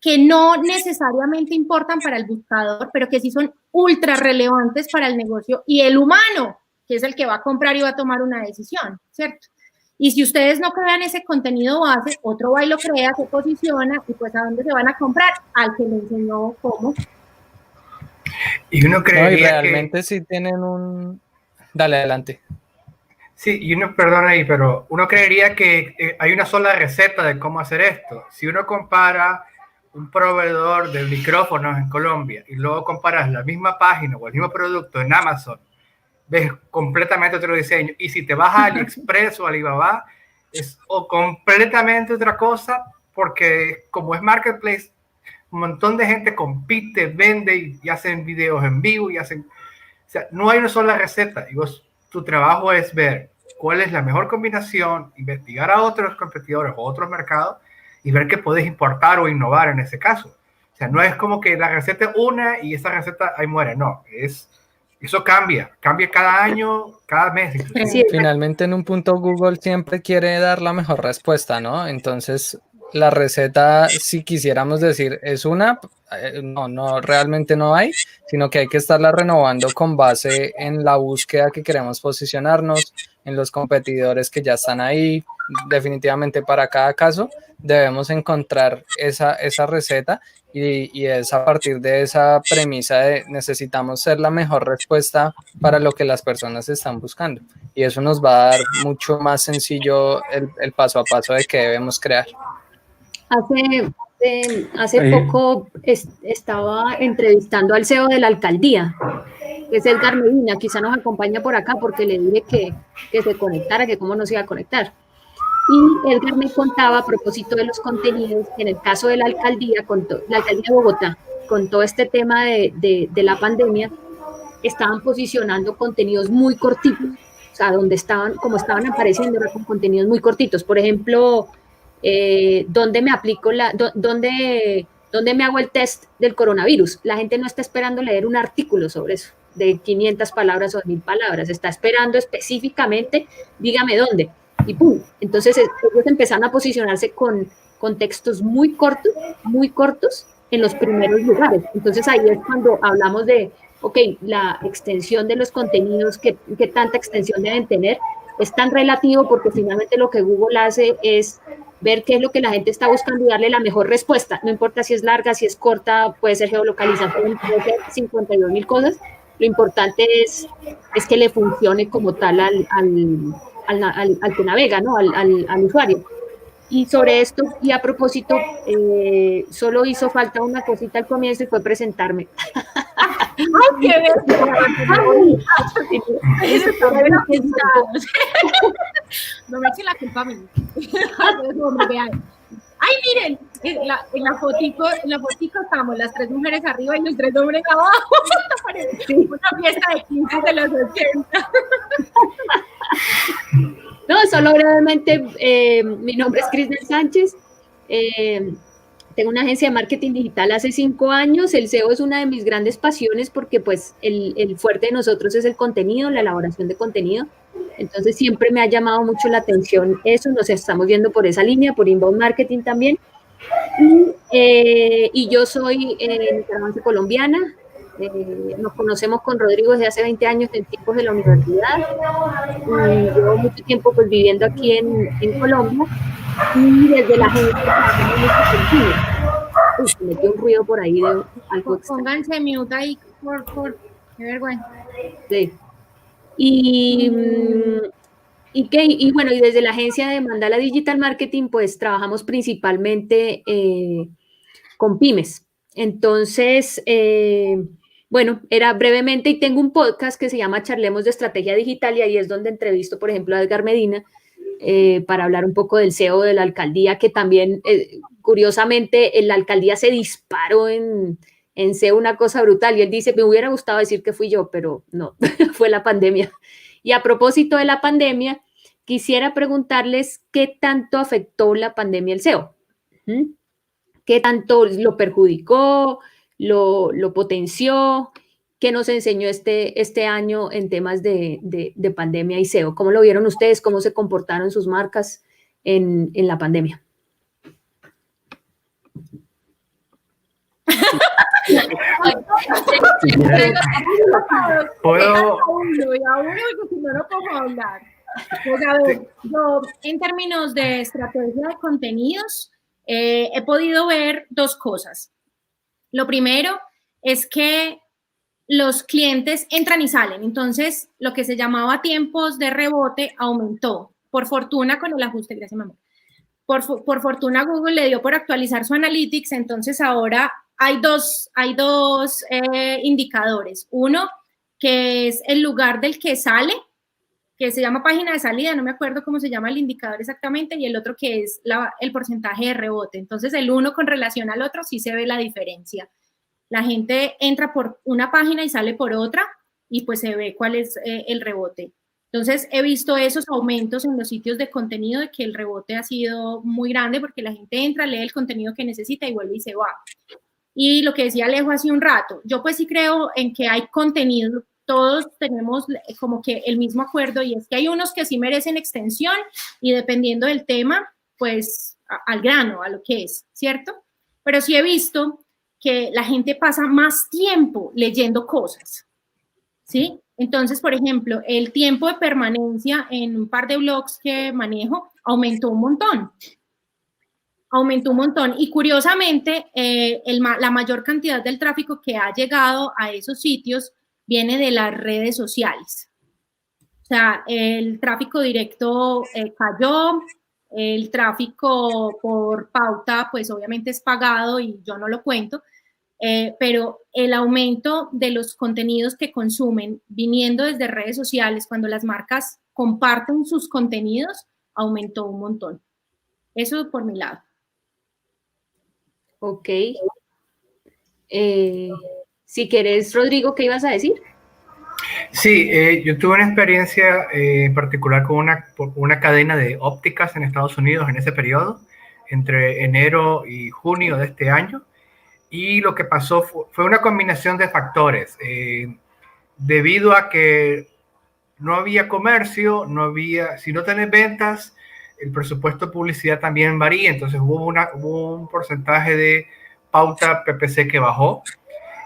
que no necesariamente importan para el buscador, pero que sí son ultra relevantes para el negocio y el humano, que es el que va a comprar y va a tomar una decisión, ¿cierto? Y si ustedes no crean ese contenido base, otro va y lo crea, se posiciona, y pues ¿a dónde se van a comprar? Al que le enseñó cómo. Y uno creería no, y realmente sí tienen un... Dale, adelante. Sí, y uno, perdona ahí, pero uno creería que hay una sola receta de cómo hacer esto. Si uno compara un proveedor de micrófonos en Colombia y luego comparas la misma página o el mismo producto en Amazon, ves completamente otro diseño. Y si te vas a AliExpress o Alibaba, es completamente otra cosa, porque como es Marketplace, un montón de gente compite, vende y hacen videos en vivo y hacen... O sea, no hay una sola receta. Y vos, tu trabajo es ver cuál es la mejor combinación, investigar a otros competidores o otros mercados y ver qué puedes importar o innovar en ese caso. O sea, no es como que la receta es una y esa receta ahí muere, no, eso cambia cada año, cada mes. Sí, Finalmente, en un punto, Google siempre quiere dar la mejor respuesta, ¿no? Entonces, la receta, si quisiéramos decir es una, no, realmente no hay, sino que hay que estarla renovando con base en la búsqueda que queremos posicionarnos, en los competidores que ya están ahí. Definitivamente, para cada caso, debemos encontrar esa receta. Y es a partir de esa premisa de necesitamos ser la mejor respuesta para lo que las personas están buscando. Y eso nos va a dar mucho más sencillo el paso a paso de qué debemos crear. Hace poco estaba entrevistando al CEO de la alcaldía, que es Edgar Medina, quizá nos acompaña por acá porque le dije que se conectara, que cómo nos iba a conectar. Y Edgar me contaba a propósito de los contenidos que en el caso de la alcaldía de Bogotá, con todo este tema de la pandemia, estaban posicionando contenidos muy cortitos, o sea, como estaban apareciendo, era con contenidos muy cortitos. Por ejemplo, ¿dónde me aplico dónde me hago el test del coronavirus? La gente no está esperando leer un artículo sobre eso, de 500 palabras o 1000 palabras, está esperando específicamente, dígame dónde. Y ¡pum! Entonces ellos empezaron a posicionarse con textos muy cortos en los primeros lugares. Entonces ahí es cuando hablamos de, ok, la extensión de los contenidos, qué tanta extensión deben tener, es tan relativo porque finalmente lo que Google hace es ver qué es lo que la gente está buscando y darle la mejor respuesta. No importa si es larga, si es corta, puede ser geolocalización, puede ser 52.000 cosas. Lo importante es que le funcione como tal al que navega, ¿no? al usuario. Y sobre esto, y a propósito, solo hizo falta una cosita al comienzo y fue presentarme. ¡Ay, qué no me echen la culpa a mí. Ay, miren, en la fotico estamos las 3 mujeres arriba y los 3 hombres abajo. Parece una fiesta de 15 de los 80. No, solo brevemente, mi nombre es Cristel Sánchez, tengo una agencia de marketing digital hace 5 años, el SEO es una de mis grandes pasiones porque pues el fuerte de nosotros es el contenido, la elaboración de contenido, entonces siempre me ha llamado mucho la atención eso, nos estamos viendo por esa línea, por inbound marketing también, y yo soy nicaragüense colombiana. Nos conocemos con Rodrigo desde hace 20 años en tiempos de la universidad y llevo mucho tiempo pues viviendo aquí en Colombia y desde la agencia se metió un ruido por ahí de algo. Pónganse mute ahí, por qué vergüenza. Sí. Y bueno, y desde la agencia de Mandala Digital Marketing pues trabajamos principalmente con pymes. Entonces, bueno, era brevemente, y tengo un podcast que se llama Charlemos de Estrategia Digital, y ahí es donde entrevisto, por ejemplo, a Edgar Medina, para hablar un poco del SEO de la alcaldía, que también, curiosamente, en la alcaldía se disparó en SEO una cosa brutal, y él dice, me hubiera gustado decir que fui yo, pero no, fue la pandemia. Y a propósito de la pandemia, quisiera preguntarles qué tanto afectó la pandemia el SEO. ¿Qué tanto lo perjudicó, lo potenció? ¿Qué nos enseñó este año en temas de pandemia y SEO? ¿Cómo lo vieron ustedes? ¿Cómo se comportaron sus marcas en la pandemia? ¿Puedo? Pues a ver, yo en términos de estrategia de contenidos, he podido ver 2 cosas. Lo primero es que los clientes entran y salen, entonces lo que se llamaba tiempos de rebote aumentó. Por fortuna, con el ajuste, gracias, mamá. Por fortuna, Google le dio por actualizar su Analytics, entonces ahora hay dos indicadores. Uno, que es el lugar del que sale, que se llama página de salida, no me acuerdo cómo se llama el indicador exactamente, y el otro que es el porcentaje de rebote. Entonces, el uno con relación al otro sí se ve la diferencia. La gente entra por una página y sale por otra, y pues se ve cuál es el rebote. Entonces, he visto esos aumentos en los sitios de contenido, de que el rebote ha sido muy grande porque la gente entra, lee el contenido que necesita y vuelve y se va. Y lo que decía Alejo hace un rato, yo pues sí creo en que hay contenido, todos tenemos como que el mismo acuerdo, y es que hay unos que sí merecen extensión y dependiendo del tema, pues al grano, a lo que es, ¿cierto? Pero sí he visto que la gente pasa más tiempo leyendo cosas, ¿sí? Entonces, por ejemplo, el tiempo de permanencia en un par de blogs que manejo aumentó un montón. Aumentó un montón. Y curiosamente, la mayor cantidad del tráfico que ha llegado a esos sitios viene de las redes sociales. O sea, el tráfico directo cayó, el tráfico por pauta, pues obviamente es pagado y yo no lo cuento, pero el aumento de los contenidos que consumen viniendo desde redes sociales, cuando las marcas comparten sus contenidos, aumentó un montón. Eso por mi lado. Ok. Si quieres, Rodrigo, ¿qué ibas a decir? Sí, yo tuve una experiencia en particular con una cadena de ópticas en Estados Unidos en ese periodo, entre enero y junio de este año. Y lo que pasó fue una combinación de factores. Debido a que no había comercio, si no tenés ventas, el presupuesto de publicidad también varía. Entonces hubo un porcentaje de pauta PPC que bajó.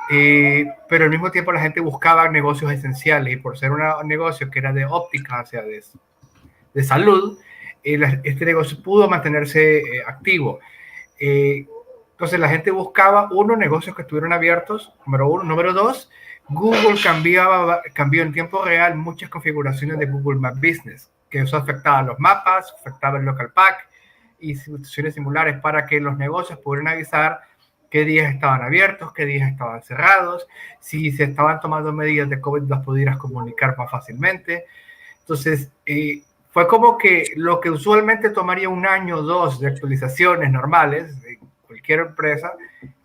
Pero al mismo tiempo la gente buscaba negocios esenciales, y por ser un negocio que era de óptica, o sea, de salud, este negocio pudo mantenerse activo. Entonces la gente buscaba, negocios que estuvieran abiertos, número uno. Número dos, Google cambió en tiempo real muchas configuraciones de Google Maps Business, que eso afectaba a los mapas, afectaba el local pack y situaciones similares para que los negocios pudieran avisar qué días estaban abiertos, qué días estaban cerrados, si se estaban tomando medidas de COVID las pudieras comunicar más fácilmente. Entonces, fue como que lo que usualmente tomaría un año o dos de actualizaciones normales de cualquier empresa,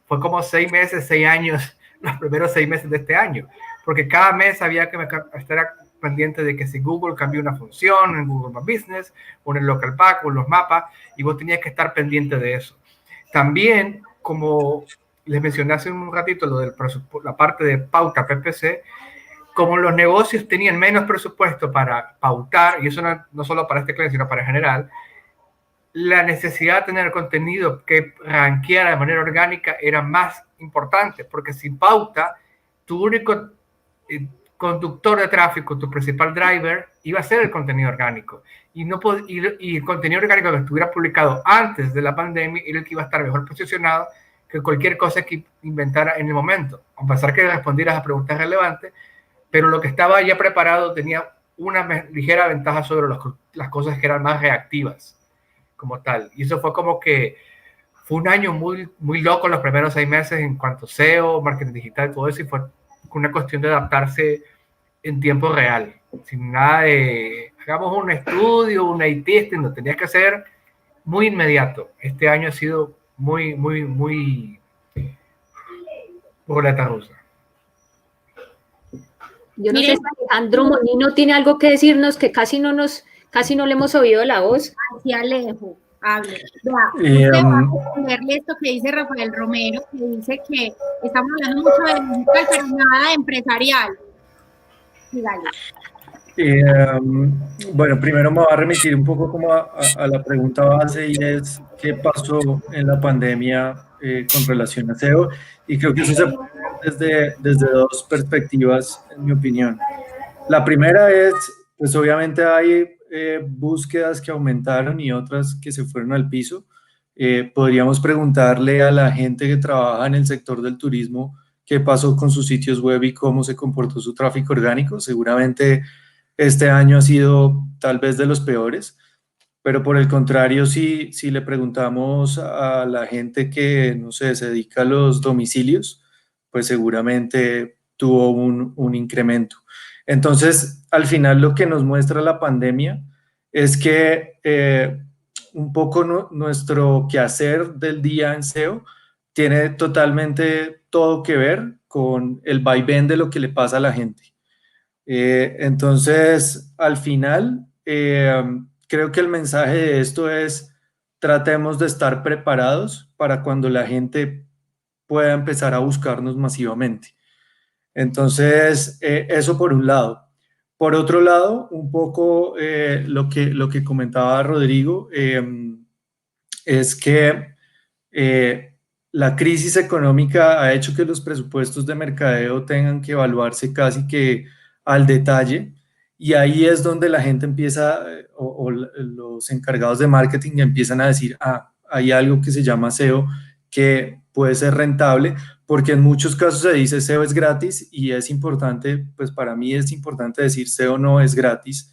fue como 6 meses, 6 años, los primeros 6 meses de este año, porque cada mes había que estar pendiente de que si Google cambió una función en Google Maps Business, o en el local pack, o en los mapas, y vos tenías que estar pendiente de eso. También, como les mencioné hace un ratito, la parte de pauta PPC, como los negocios tenían menos presupuesto para pautar, y eso no solo para este cliente, sino para en general, la necesidad de tener contenido que rankeara de manera orgánica era más importante, porque sin pauta, tu único conductor de tráfico, tu principal driver, iba a ser el contenido orgánico. Y el contenido orgánico que estuviera publicado antes de la pandemia era el que iba a estar mejor posicionado que cualquier cosa que inventara en el momento. A pesar que respondieras a preguntas relevantes, pero lo que estaba ya preparado tenía una ligera ventaja sobre las cosas que eran más reactivas como tal. Y eso fue como que fue un año muy, muy loco los primeros 6 meses en cuanto a SEO, marketing digital, todo eso, y fue una cuestión de adaptarse en tiempo real, sin nada de hagamos un estudio, un A/B-testing, lo tenías que hacer muy inmediato. Este año ha sido muy, muy, muy boleta rusa. Yo no sé si Alejandro Monino tiene algo que decirnos, que casi no le hemos oído la voz. Así Alejo, hable. Usted va a responderle esto que dice Rafael Romero, que dice que estamos hablando mucho de digital, pero nada de empresarial. Bueno, primero me voy a remitir un poco como a la pregunta base, y es qué pasó en la pandemia con relación a SEO, y creo que eso se puede ver desde dos perspectivas, en mi opinión. La primera es, pues obviamente hay búsquedas que aumentaron y otras que se fueron al piso. Podríamos preguntarle a la gente que trabaja en el sector del turismo qué pasó con sus sitios web y cómo se comportó su tráfico orgánico. Seguramente este año ha sido tal vez de los peores, pero por el contrario, si le preguntamos a la gente que, no sé, se dedica a los domicilios, pues seguramente tuvo un incremento. Entonces, al final lo que nos muestra la pandemia es que un poco nuestro quehacer del día en SEO tiene totalmente todo que ver con el vaivén de lo que le pasa a la gente. Entonces, al final, creo que el mensaje de esto es: tratemos de estar preparados para cuando la gente pueda empezar a buscarnos masivamente. Entonces, eso por un lado. Por otro lado, un poco lo que comentaba Rodrigo, es que la crisis económica ha hecho que los presupuestos de mercadeo tengan que evaluarse casi que al detalle, y ahí es donde la gente empieza, o los encargados de marketing empiezan a decir: ah, hay algo que se llama SEO que puede ser rentable, porque en muchos casos se dice SEO es gratis, y es importante, pues para mí es importante decir SEO no es gratis,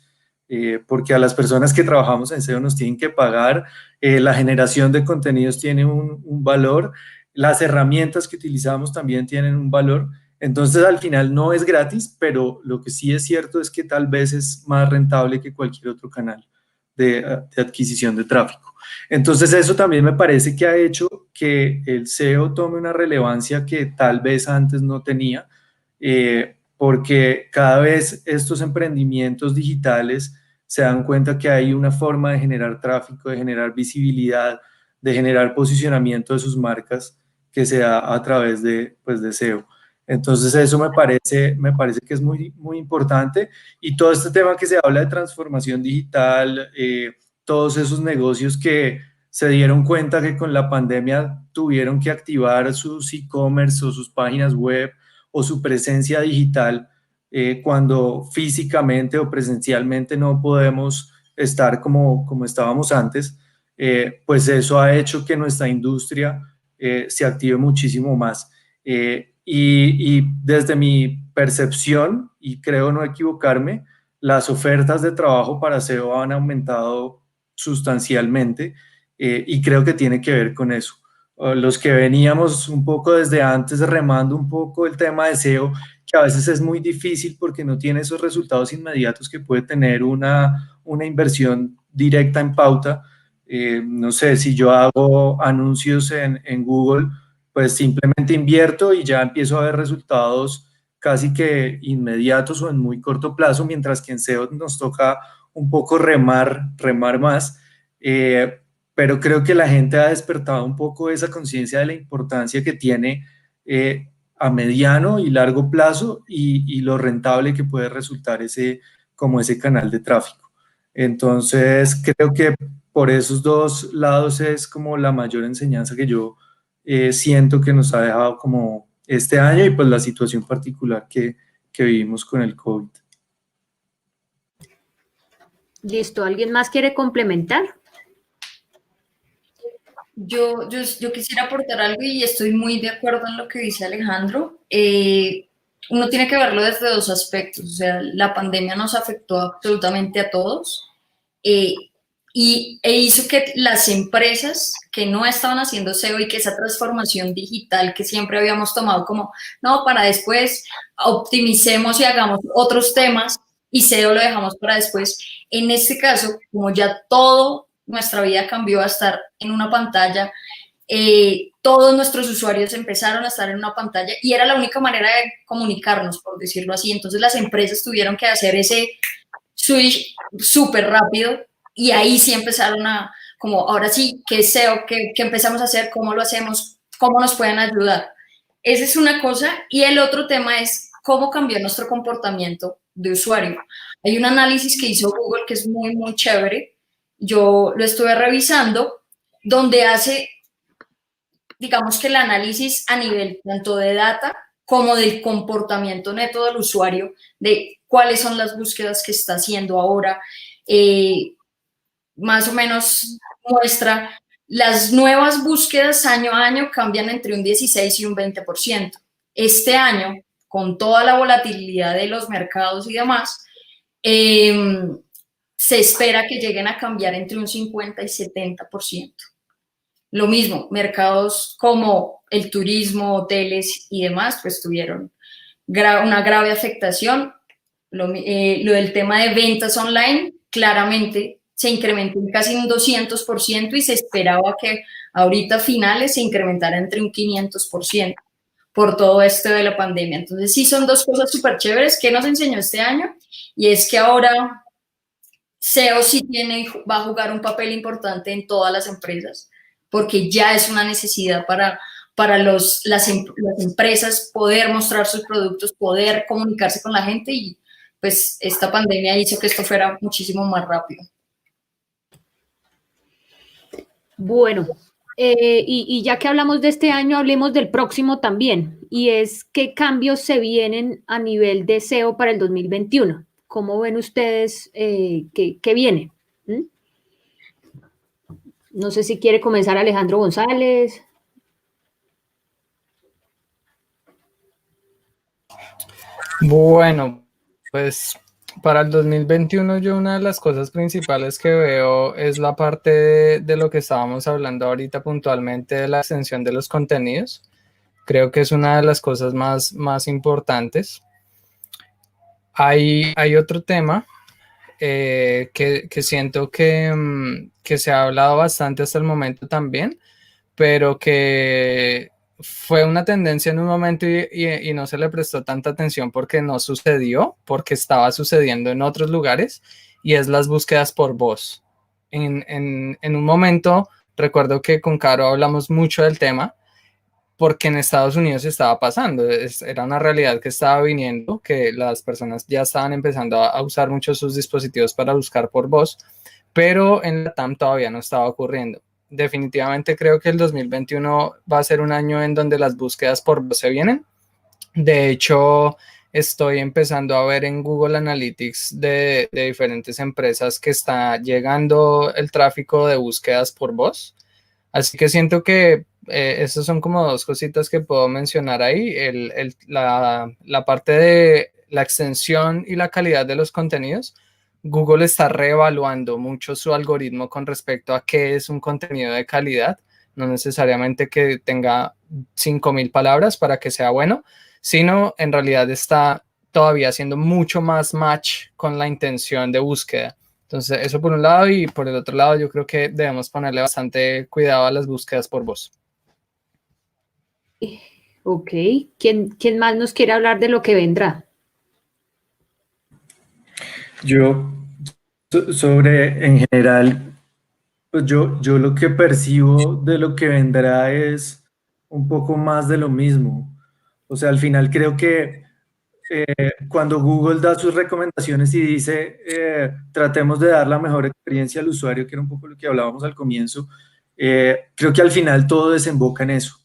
porque a las personas que trabajamos en SEO nos tienen que pagar, la generación de contenidos tiene un valor, las herramientas que utilizamos también tienen un valor. Entonces, al final no es gratis, pero lo que sí es cierto es que tal vez es más rentable que cualquier otro canal de adquisición de tráfico. Entonces, eso también me parece que ha hecho que el SEO tome una relevancia que tal vez antes no tenía, porque cada vez estos emprendimientos digitales se dan cuenta que hay una forma de generar tráfico, de generar visibilidad, de generar posicionamiento de sus marcas, que se da a través de, pues, de SEO. Entonces eso me parece que es muy, muy importante, y todo este tema que se habla de transformación digital, todos esos negocios que se dieron cuenta que con la pandemia tuvieron que activar sus e-commerce o sus páginas web o su presencia digital, cuando físicamente o presencialmente no podemos estar como estábamos antes, pues eso ha hecho que nuestra industria se active muchísimo más. Y desde mi percepción, y creo no equivocarme, las ofertas de trabajo para SEO han aumentado sustancialmente, y creo que tiene que ver con eso. Los que veníamos un poco desde antes remando un poco el tema de SEO, que a veces es muy difícil porque no tiene esos resultados inmediatos que puede tener una inversión directa en pauta. No sé, si yo hago anuncios en Google, pues simplemente invierto y ya empiezo a ver resultados casi que inmediatos o en muy corto plazo, mientras que en SEO nos toca un poco remar más. Pero creo que la gente ha despertado un poco esa conciencia de la importancia que tiene, a mediano y largo plazo, y lo rentable que puede resultar como ese canal de tráfico. Entonces, creo que por esos dos lados es como la mayor enseñanza que yo siento que nos ha dejado como este año, y pues la situación particular que vivimos con el COVID. Listo, ¿alguien más quiere complementar? Yo quisiera aportar algo y estoy muy de acuerdo en lo que dice Alejandro. Uno tiene que verlo desde dos aspectos. O sea, la pandemia nos afectó absolutamente a todos, e hizo que las empresas que no estaban haciendo SEO y que esa transformación digital que siempre habíamos tomado como, no, para después, optimicemos y hagamos otros temas y SEO lo dejamos para después. En este caso, como ya todo nuestra vida cambió a estar en una pantalla, todos nuestros usuarios empezaron a estar en una pantalla y era la única manera de comunicarnos, por decirlo así. Entonces las empresas tuvieron que hacer ese switch súper rápido, y ahí sí empezaron a, como, ahora sí, ¿qué es SEO? ¿Qué empezamos a hacer? ¿Cómo lo hacemos? ¿Cómo nos pueden ayudar? Esa es una cosa. Y el otro tema es cómo cambió nuestro comportamiento de usuario. Hay un análisis que hizo Google que es muy, muy chévere. Yo lo estuve revisando, donde hace, digamos que el análisis a nivel tanto de data como del comportamiento neto del usuario, de cuáles son las búsquedas que está haciendo ahora. Más o menos muestra las nuevas búsquedas año a año cambian entre un 16 y un 20%. Este año, con toda la volatilidad de los mercados y demás, se espera que lleguen a cambiar entre un 50 y 70%. Lo mismo, mercados como el turismo, hoteles y demás, pues tuvieron una grave afectación. Lo del tema de ventas online, claramente se incrementó en casi un 200%, y se esperaba que ahorita a finales se incrementara entre un 500%. por todo esto de la pandemia. Entonces sí son dos cosas súper chéveres que nos enseñó este año, y es que ahora SEO sí va a jugar un papel importante en todas las empresas, porque ya es una necesidad para las empresas poder mostrar sus productos, poder comunicarse con la gente, y pues esta pandemia hizo que esto fuera muchísimo más rápido. Bueno, y ya que hablamos de este año, hablemos del próximo también, y es qué cambios se vienen a nivel de SEO para el 2021. ¿Cómo ven ustedes qué viene? ¿Mm? No sé si quiere comenzar Alejandro González. Bueno, pues para el 2021 yo una de las cosas principales que veo es la parte de lo que estábamos hablando ahorita puntualmente, de la extensión de los contenidos. Creo que es una de las cosas más importantes. Hay otro tema que siento que se ha hablado bastante hasta el momento también, pero que fue una tendencia en un momento y no se le prestó tanta atención porque no sucedió, porque estaba sucediendo en otros lugares, y es las búsquedas por voz. En un momento, recuerdo que con Caro hablamos mucho del tema, porque en Estados Unidos estaba pasando, era una realidad que estaba viniendo, que las personas ya estaban empezando a usar mucho sus dispositivos para buscar por voz, pero en la TAM todavía no estaba ocurriendo. Definitivamente creo que el 2021 va a ser un año en donde las búsquedas por voz se vienen. De hecho, estoy empezando a ver en Google Analytics de diferentes empresas que está llegando el tráfico de búsquedas por voz. Así que siento que estas son como dos cositas que puedo mencionar ahí. La parte de la extensión y la calidad de los contenidos. Google está reevaluando mucho su algoritmo con respecto a qué es un contenido de calidad. No necesariamente que tenga 5,000 palabras para que sea bueno, sino en realidad está todavía haciendo mucho más match con la intención de búsqueda. Entonces, eso por un lado, y por el otro lado, yo creo que debemos ponerle bastante cuidado a las búsquedas por voz. Ok, ¿quién más nos quiere hablar de lo que vendrá? Yo, en general, pues yo lo que percibo de lo que vendrá es un poco más de lo mismo. O sea, al final creo que cuando Google da sus recomendaciones y dice tratemos de dar la mejor experiencia al usuario, que era un poco lo que hablábamos al comienzo, creo que al final todo desemboca en eso.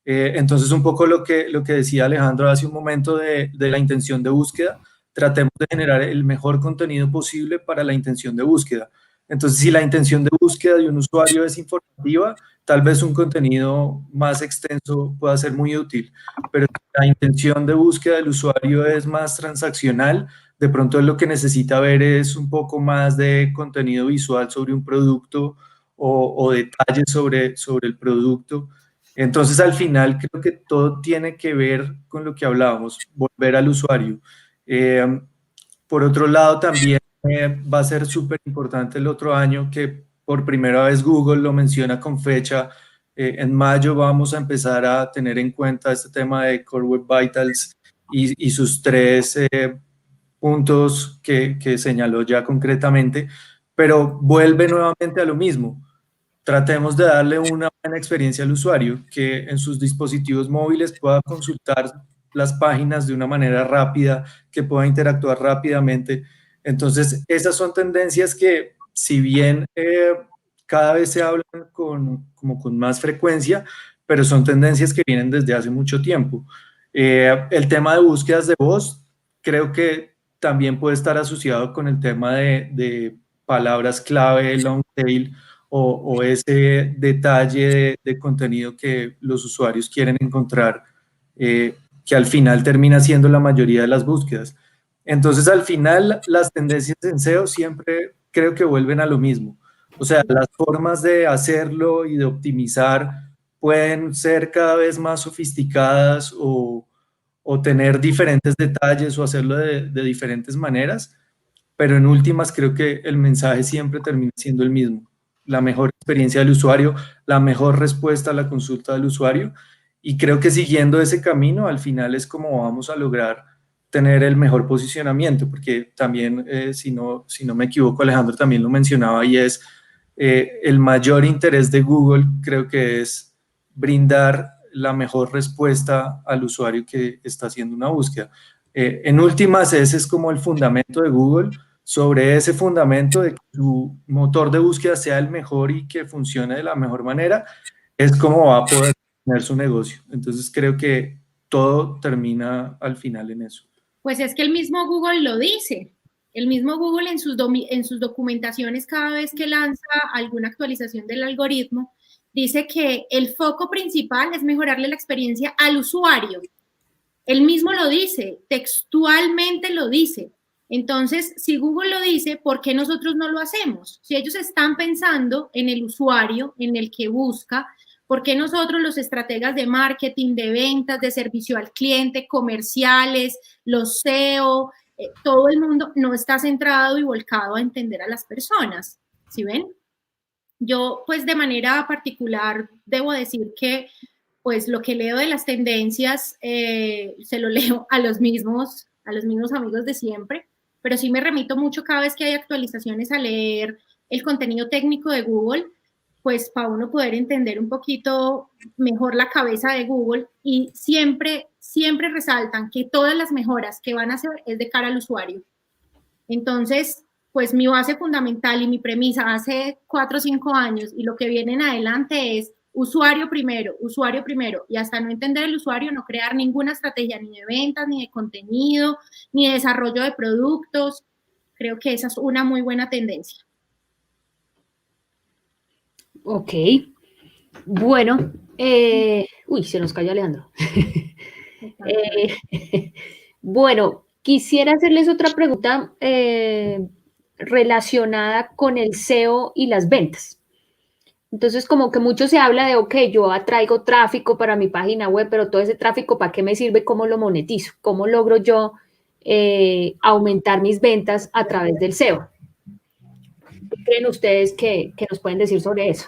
Entonces, un poco lo que decía Alejandro hace un momento de la intención de búsqueda, tratemos de generar el mejor contenido posible para la intención de búsqueda. Entonces, si la intención de búsqueda de un usuario es informativa, tal vez un contenido más extenso pueda ser muy útil, pero si la intención de búsqueda del usuario es más transaccional, de pronto lo que necesita ver es un poco más de contenido visual sobre un producto o detalles sobre el producto. Entonces, al final, creo que todo tiene que ver con lo que hablábamos, volver al usuario. Por otro lado, también va a ser súper importante el otro año que por primera vez Google lo menciona con fecha. En mayo vamos a empezar a tener en cuenta este tema de Core Web Vitals y sus 3 puntos que señaló ya concretamente, pero vuelve nuevamente a lo mismo. Tratemos de darle una buena experiencia al usuario, que en sus dispositivos móviles pueda consultar las páginas de una manera rápida, que pueda interactuar rápidamente. Entonces, esas son tendencias que, si bien cada vez se hablan como con más frecuencia, pero son tendencias que vienen desde hace mucho tiempo. El tema de búsquedas de voz, creo que también puede estar asociado con el tema de palabras clave, long tail, o ese detalle de contenido que los usuarios quieren encontrar, que al final termina siendo la mayoría de las búsquedas. Entonces, al final, las tendencias en SEO siempre creo que vuelven a lo mismo. O sea, las formas de hacerlo y de optimizar pueden ser cada vez más sofisticadas o tener diferentes detalles o hacerlo de diferentes maneras, pero en últimas creo que el mensaje siempre termina siendo el mismo: la mejor experiencia del usuario, la mejor respuesta a la consulta del usuario, y creo que siguiendo ese camino al final es como vamos a lograr tener el mejor posicionamiento, porque también, si no me equivoco, Alejandro también lo mencionaba, y es el mayor interés de Google, creo que es brindar la mejor respuesta al usuario que está haciendo una búsqueda. En últimas, ese es como el fundamento de Google. Sobre ese fundamento de que tu motor de búsqueda sea el mejor y que funcione de la mejor manera, es como va a poder tener su negocio. Entonces creo que todo termina al final en eso. Pues es que el mismo Google lo dice. El mismo Google en sus documentaciones, cada vez que lanza alguna actualización del algoritmo, dice que el foco principal es mejorarle la experiencia al usuario. Él mismo lo dice, textualmente lo dice. Entonces, si Google lo dice, ¿por qué nosotros no lo hacemos? Si ellos están pensando en el usuario, en el que busca, ¿por qué nosotros, los estrategas de marketing, de ventas, de servicio al cliente, comerciales, los SEO, todo el mundo no está centrado y volcado a entender a las personas? ¿Sí ven? Yo, pues, de manera particular, debo decir que, pues, lo que leo de las tendencias, se lo leo a los mismos amigos de siempre, pero sí me remito mucho cada vez que hay actualizaciones a leer el contenido técnico de Google, pues para uno poder entender un poquito mejor la cabeza de Google, y siempre resaltan que todas las mejoras que van a hacer es de cara al usuario. Entonces, pues mi base fundamental y mi premisa hace 4 o 5 años y lo que viene en adelante es usuario primero, y hasta no entender el usuario, no crear ninguna estrategia ni de ventas, ni de contenido, ni de desarrollo de productos. Creo que esa es una muy buena tendencia. Ok. Bueno, se nos cayó Alejandro. Bueno, quisiera hacerles otra pregunta relacionada con el SEO y las ventas. Entonces, como que mucho se habla de, ok, yo atraigo tráfico para mi página web, pero todo ese tráfico, ¿para qué me sirve? ¿Cómo lo monetizo? ¿Cómo logro yo aumentar mis ventas a través del SEO? ¿Qué creen ustedes que nos pueden decir sobre eso?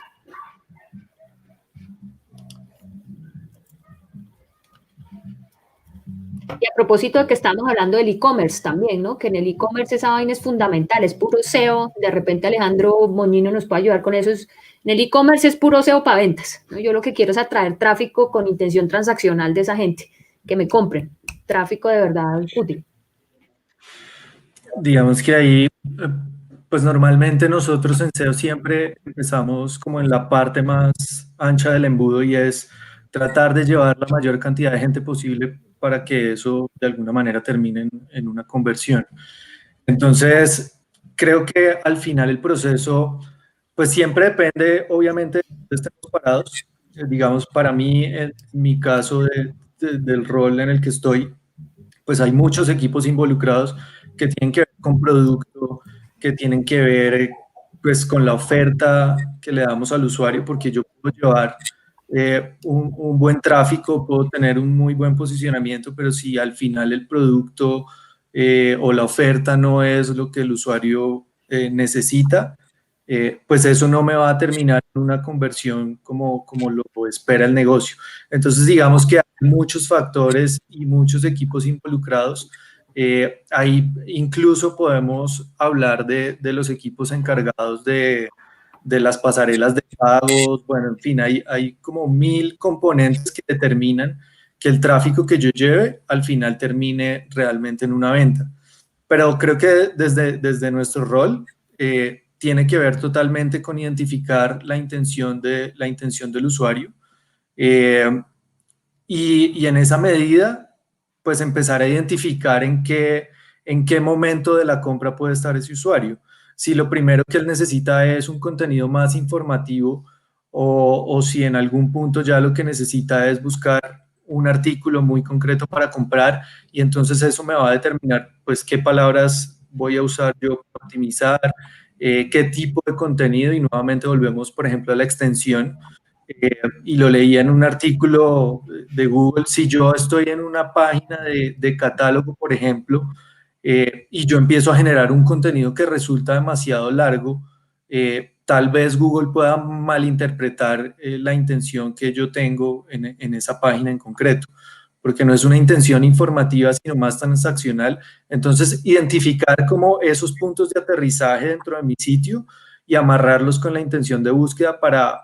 Y a propósito de que estamos hablando del e-commerce también, ¿no? Que en el e-commerce esa vaina es fundamental, es puro SEO. De repente Alejandro Moñino nos puede ayudar con eso. En el e-commerce es puro SEO para ventas, ¿no? Yo lo que quiero es atraer tráfico con intención transaccional de esa gente, que me compren. Tráfico de verdad útil. Digamos que ahí, pues normalmente nosotros en SEO siempre empezamos como en la parte más ancha del embudo, y es tratar de llevar la mayor cantidad de gente posible para que eso de alguna manera termine en una conversión. Entonces, creo que al final el proceso, pues siempre depende, obviamente, de dónde estemos parados. Digamos, para mí, en mi caso del rol en el que estoy, pues hay muchos equipos involucrados que tienen que ver con producto, que tienen que ver pues con la oferta que le damos al usuario, porque yo puedo llevar un buen tráfico, puedo tener un muy buen posicionamiento, pero si al final el producto o la oferta no es lo que el usuario necesita, pues eso no me va a terminar en una conversión como lo espera el negocio. Entonces, digamos que hay muchos factores y muchos equipos involucrados. Ahí incluso podemos hablar de los equipos encargados de las pasarelas de pagos. Bueno, en fin, hay como 1000 componentes que determinan que el tráfico que yo lleve al final termine realmente en una venta. Pero creo que desde nuestro rol tiene que ver totalmente con identificar la intención del usuario, y en esa medida, pues empezar a identificar en qué momento de la compra puede estar ese usuario. Si lo primero que él necesita es un contenido más informativo, o si en algún punto ya lo que necesita es buscar un artículo muy concreto para comprar, y entonces eso me va a determinar pues qué palabras voy a usar yo para optimizar, qué tipo de contenido, y nuevamente volvemos por ejemplo a la extensión. Y lo leía en un artículo de Google. Si yo estoy en una página de catálogo, por ejemplo, y yo empiezo a generar un contenido que resulta demasiado largo, tal vez Google pueda malinterpretar la intención que yo tengo en esa página en concreto, porque no es una intención informativa, sino más transaccional. Entonces, identificar como esos puntos de aterrizaje dentro de mi sitio y amarrarlos con la intención de búsqueda para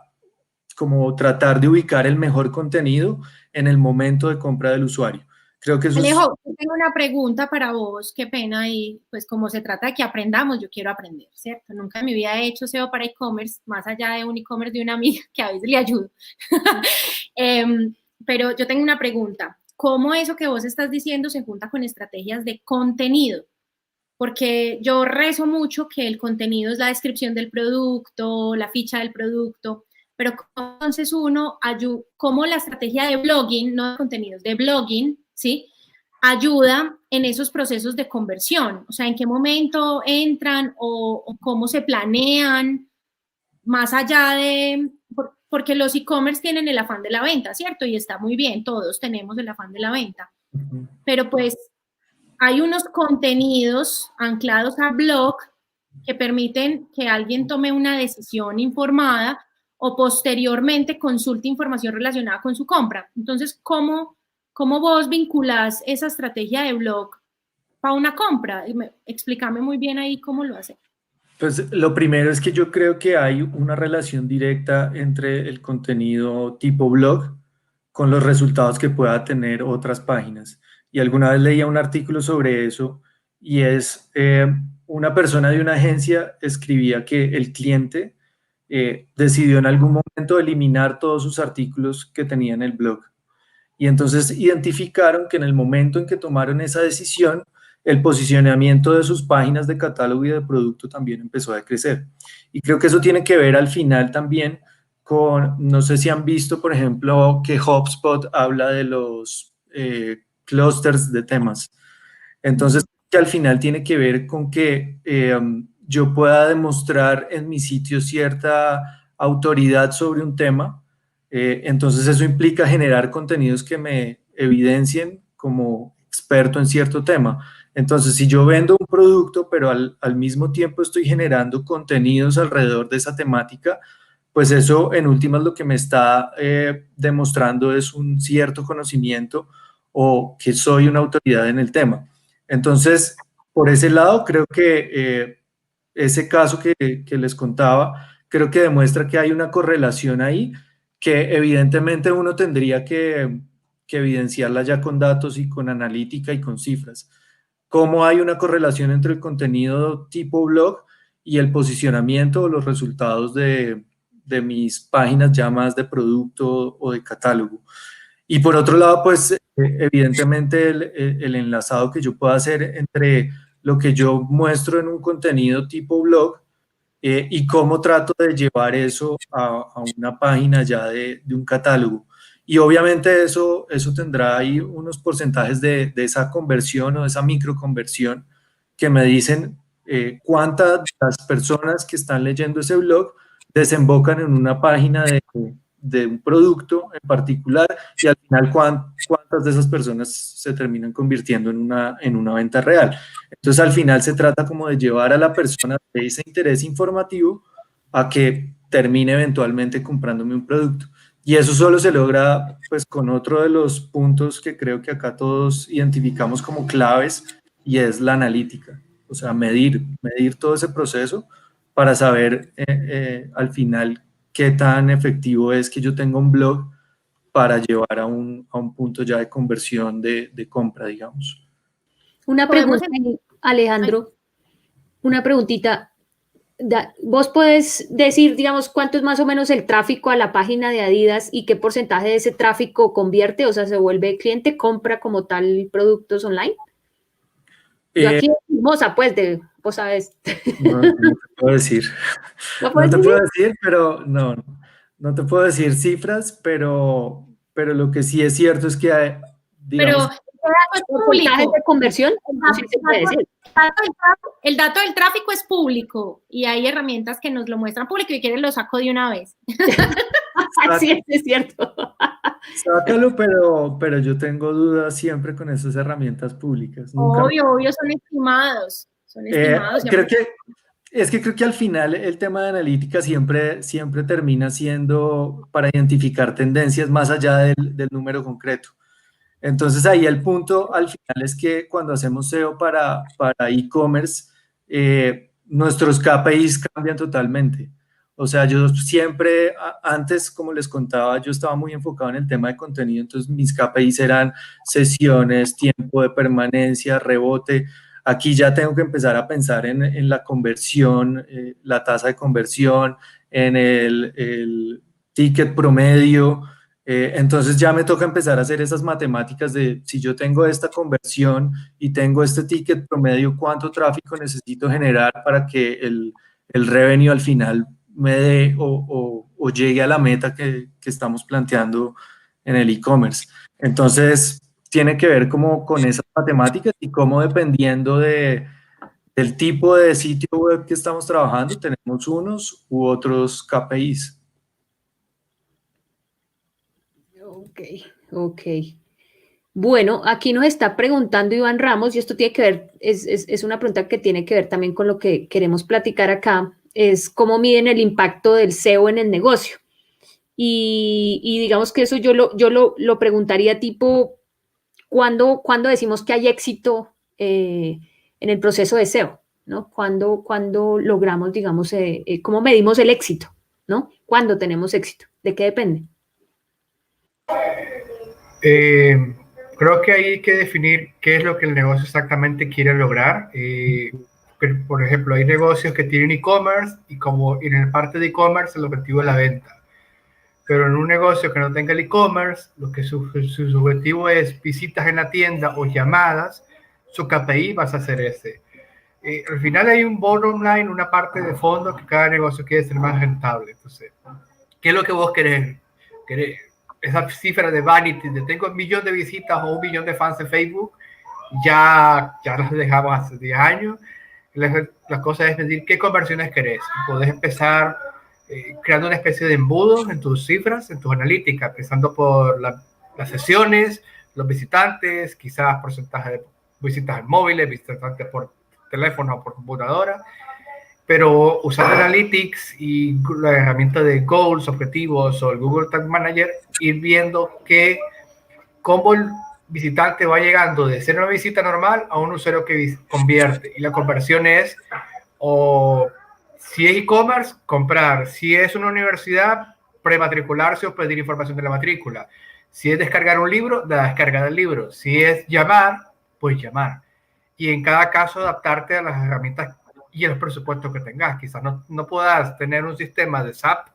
como tratar de ubicar el mejor contenido en el momento de compra del usuario. Creo que eso Alejo, yo tengo una pregunta para vos, qué pena, y pues como se trata de que aprendamos, yo quiero aprender, ¿cierto? Nunca en mi vida he hecho SEO para e-commerce, más allá de un e-commerce de una amiga que a veces le ayudo. Pero yo tengo una pregunta, ¿cómo eso que vos estás diciendo se junta con estrategias de contenido? Porque yo rezo mucho que el contenido es la descripción del producto, la ficha del producto, pero entonces cómo la estrategia de blogging, no de contenidos, de blogging, ¿sí? Ayuda en esos procesos de conversión, o sea, en qué momento entran o cómo se planean, más allá de, porque los e-commerce tienen el afán de la venta, ¿cierto? Y está muy bien, todos tenemos el afán de la venta, pero pues hay unos contenidos anclados a blog que permiten que alguien tome una decisión informada o posteriormente consulte información relacionada con su compra. Entonces, ¿cómo vos vinculás esa estrategia de blog para una compra? Explícame muy bien ahí cómo lo haces. Pues lo primero es que yo creo que hay una relación directa entre el contenido tipo blog con los resultados que pueda tener otras páginas. Y alguna vez leía un artículo sobre eso y es una persona de una agencia escribía que el cliente decidió en algún momento eliminar todos sus artículos que tenía en el blog. Y entonces identificaron que en el momento en que tomaron esa decisión, el posicionamiento de sus páginas de catálogo y de producto también empezó a crecer. Y creo que eso tiene que ver al final también con, no sé si han visto, por ejemplo, que HubSpot habla de los clusters de temas. Entonces, que al final tiene que ver con que yo pueda demostrar en mi sitio cierta autoridad sobre un tema. Entonces, eso implica generar contenidos que me evidencien como experto en cierto tema. Entonces, si yo vendo un producto, pero al mismo tiempo estoy generando contenidos alrededor de esa temática, pues eso en últimas lo que me está demostrando es un cierto conocimiento o que soy una autoridad en el tema. Entonces, por ese lado, creo que ese caso que les contaba, creo que demuestra que hay una correlación ahí que evidentemente uno tendría que evidenciarla ya con datos y con analítica y con cifras. ¿Cómo hay una correlación entre el contenido tipo blog y el posicionamiento o los resultados de mis páginas ya más de producto o de catálogo? Y por otro lado, pues evidentemente el enlazado que yo pueda hacer entre lo que yo muestro en un contenido tipo blog y cómo trato de llevar eso a una página ya de un catálogo. Y obviamente eso tendrá ahí unos porcentajes de esa conversión o de esa microconversión que me dicen cuántas de las personas que están leyendo ese blog desembocan en una página de un producto en particular y al final cuántas de esas personas se terminan convirtiendo en una venta real. Entonces al final se trata como de llevar a la persona de ese interés informativo a que termine eventualmente comprándome un producto. Y eso solo se logra pues con otro de los puntos que creo que acá todos identificamos como claves y es la analítica. O sea, medir todo ese proceso para saber al final qué tan efectivo es que yo tenga un blog para llevar a un punto ya de conversión de compra, digamos. Una pregunta, Alejandro, una preguntita. ¿Vos podés decir, digamos, cuánto es más o menos el tráfico a la página de Adidas y qué porcentaje de ese tráfico convierte? O sea, ¿se vuelve cliente, compra como tal productos online? Yo aquí hermosa, pues, vos sabes. No te puedo decir. ¿No No te decir? puedo decir, pero no te puedo decir cifras, pero lo que sí es cierto es que hay, digamos, pero el dato es público. ¿De conversión? Sí se puede decir. El dato del tráfico es público y hay herramientas que nos lo muestran público y quieren lo saco de una vez. Sí, es cierto. Sácalo, pero yo tengo dudas siempre con esas herramientas públicas. Obvio, son estimados. Creo que Es que creo que al final el tema de analítica siempre termina siendo para identificar tendencias más allá del número concreto. Entonces ahí el punto al final es que cuando hacemos SEO para e-commerce, nuestros KPIs cambian totalmente. O sea, yo siempre, antes, como les contaba, yo estaba muy enfocado en el tema de contenido, entonces mis KPIs eran sesiones, tiempo de permanencia, rebote. Aquí ya tengo que empezar a pensar en la conversión, la tasa de conversión, en el ticket promedio. Entonces ya me toca empezar a hacer esas matemáticas de si yo tengo esta conversión y tengo este ticket promedio, ¿cuánto tráfico necesito generar para que el revenue al final me dé o llegue a la meta que estamos planteando en el e-commerce? Entonces tiene que ver como con esas matemáticas y cómo dependiendo del tipo de sitio web que estamos trabajando, tenemos unos u otros KPIs. Ok. Bueno, aquí nos está preguntando Iván Ramos, y esto tiene que ver, es una pregunta que tiene que ver también con lo que queremos platicar acá, es cómo miden el impacto del SEO en el negocio. Y digamos que eso yo lo preguntaría tipo, ¿cuándo decimos que hay éxito en el proceso de SEO? ¿No? ¿Cuándo logramos, digamos, cómo medimos el éxito? ¿No? ¿Cuándo tenemos éxito? ¿De qué depende? Creo que hay que definir qué es lo que el negocio exactamente quiere lograr. Por ejemplo, hay negocios que tienen e-commerce y como en la parte de e-commerce el objetivo es la venta. Pero en un negocio que no tenga el e-commerce, lo que su objetivo es visitas en la tienda o llamadas, su KPI va a ser ese. Al final hay un bottom line, una parte de fondo que cada negocio quiere ser más rentable. Entonces, ¿qué es lo que vos querés? Esa cifra de vanity, de tengo 1 millón de visitas o 1 millón de fans en Facebook, ya las dejamos hace 10 años. La cosa es medir qué conversiones querés. Podés empezar creando una especie de embudo en tus cifras, en tus analíticas, empezando por las sesiones, los visitantes, quizás porcentaje de visitas en móviles, visitantes por teléfono o por computadora, pero usando Analytics y la herramienta de Goals, objetivos o el Google Tag Manager, ir viendo cómo el visitante va llegando de ser una visita normal a un usuario que convierte. Y la conversión es, o si es e-commerce, comprar. Si es una universidad, prematricularse o pedir información de la matrícula. Si es descargar un libro, la descarga del libro. Si es llamar, pues llamar. Y en cada caso adaptarte a las herramientas y a los presupuestos que tengas. Quizás no puedas tener un sistema de SAP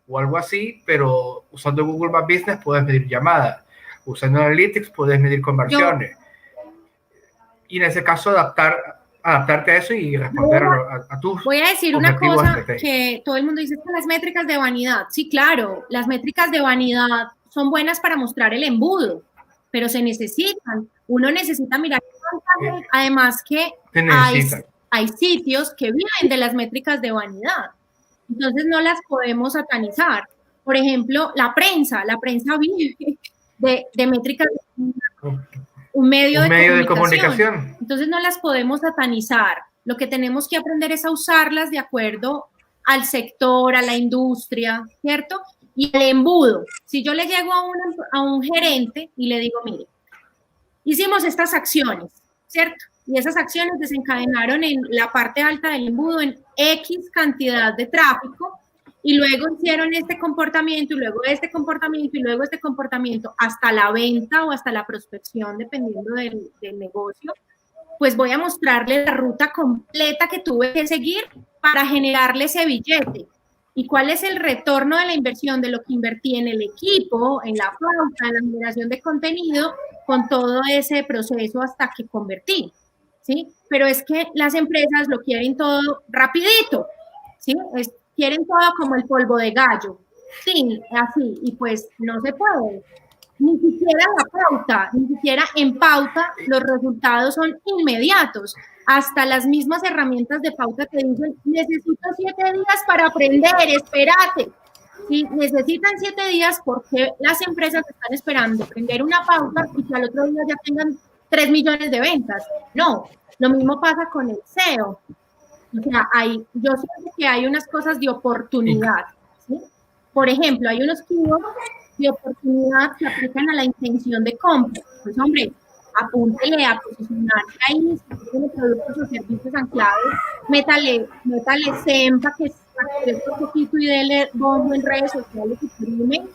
o algo así, pero usando Google My Business puedes medir llamadas. Usando Analytics puedes medir conversiones. Y en ese caso adaptarte a eso y responder a tus Voy a decir una cosa que todo el mundo dice, que las métricas de vanidad. Sí, claro, las métricas de vanidad son buenas para mostrar el embudo, pero se necesitan. Uno necesita mirar. Además que hay sitios que viven de las métricas de vanidad. Entonces no las podemos satanizar. Por ejemplo, la prensa vive de métricas de un medio de comunicación. Entonces no las podemos satanizar. Lo que tenemos que aprender es a usarlas de acuerdo al sector, a la industria, ¿cierto? Y el embudo. Si yo le llego a un gerente y le digo, mire, hicimos estas acciones, ¿cierto? Y esas acciones desencadenaron en la parte alta del embudo en X cantidad de tráfico y luego hicieron este comportamiento y luego este comportamiento y luego este comportamiento hasta la venta o hasta la prospección, dependiendo del negocio, pues voy a mostrarle la ruta completa que tuve que seguir para generarle ese billete. ¿Y cuál es el retorno de la inversión de lo que invertí en el equipo, en la pauta, en la generación de contenido, con todo ese proceso hasta que convertí? ¿Sí? Pero es que las empresas lo quieren todo rapidito, ¿sí? Quieren todo como el polvo de gallo, sí, así, y pues no se puede. Ni siquiera la pauta, ni siquiera en pauta los resultados son inmediatos. Hasta las mismas herramientas de pauta te dicen, necesito 7 días para aprender, espérate. Si necesitan 7 días, porque las empresas están esperando aprender una pauta y que al otro día ya tengan 3 millones de ventas? No, lo mismo pasa con el SEO. O sea, yo siento que hay unas cosas de oportunidad, ¿sí? Por ejemplo, hay unos keywords de oportunidad que aplican a la intención de compra. Pues, hombre, apúntele a posicionarse ahí, si tiene productos o servicios anclados, métale SEM para que crezca un poquito y dele bombo en redes sociales y prime,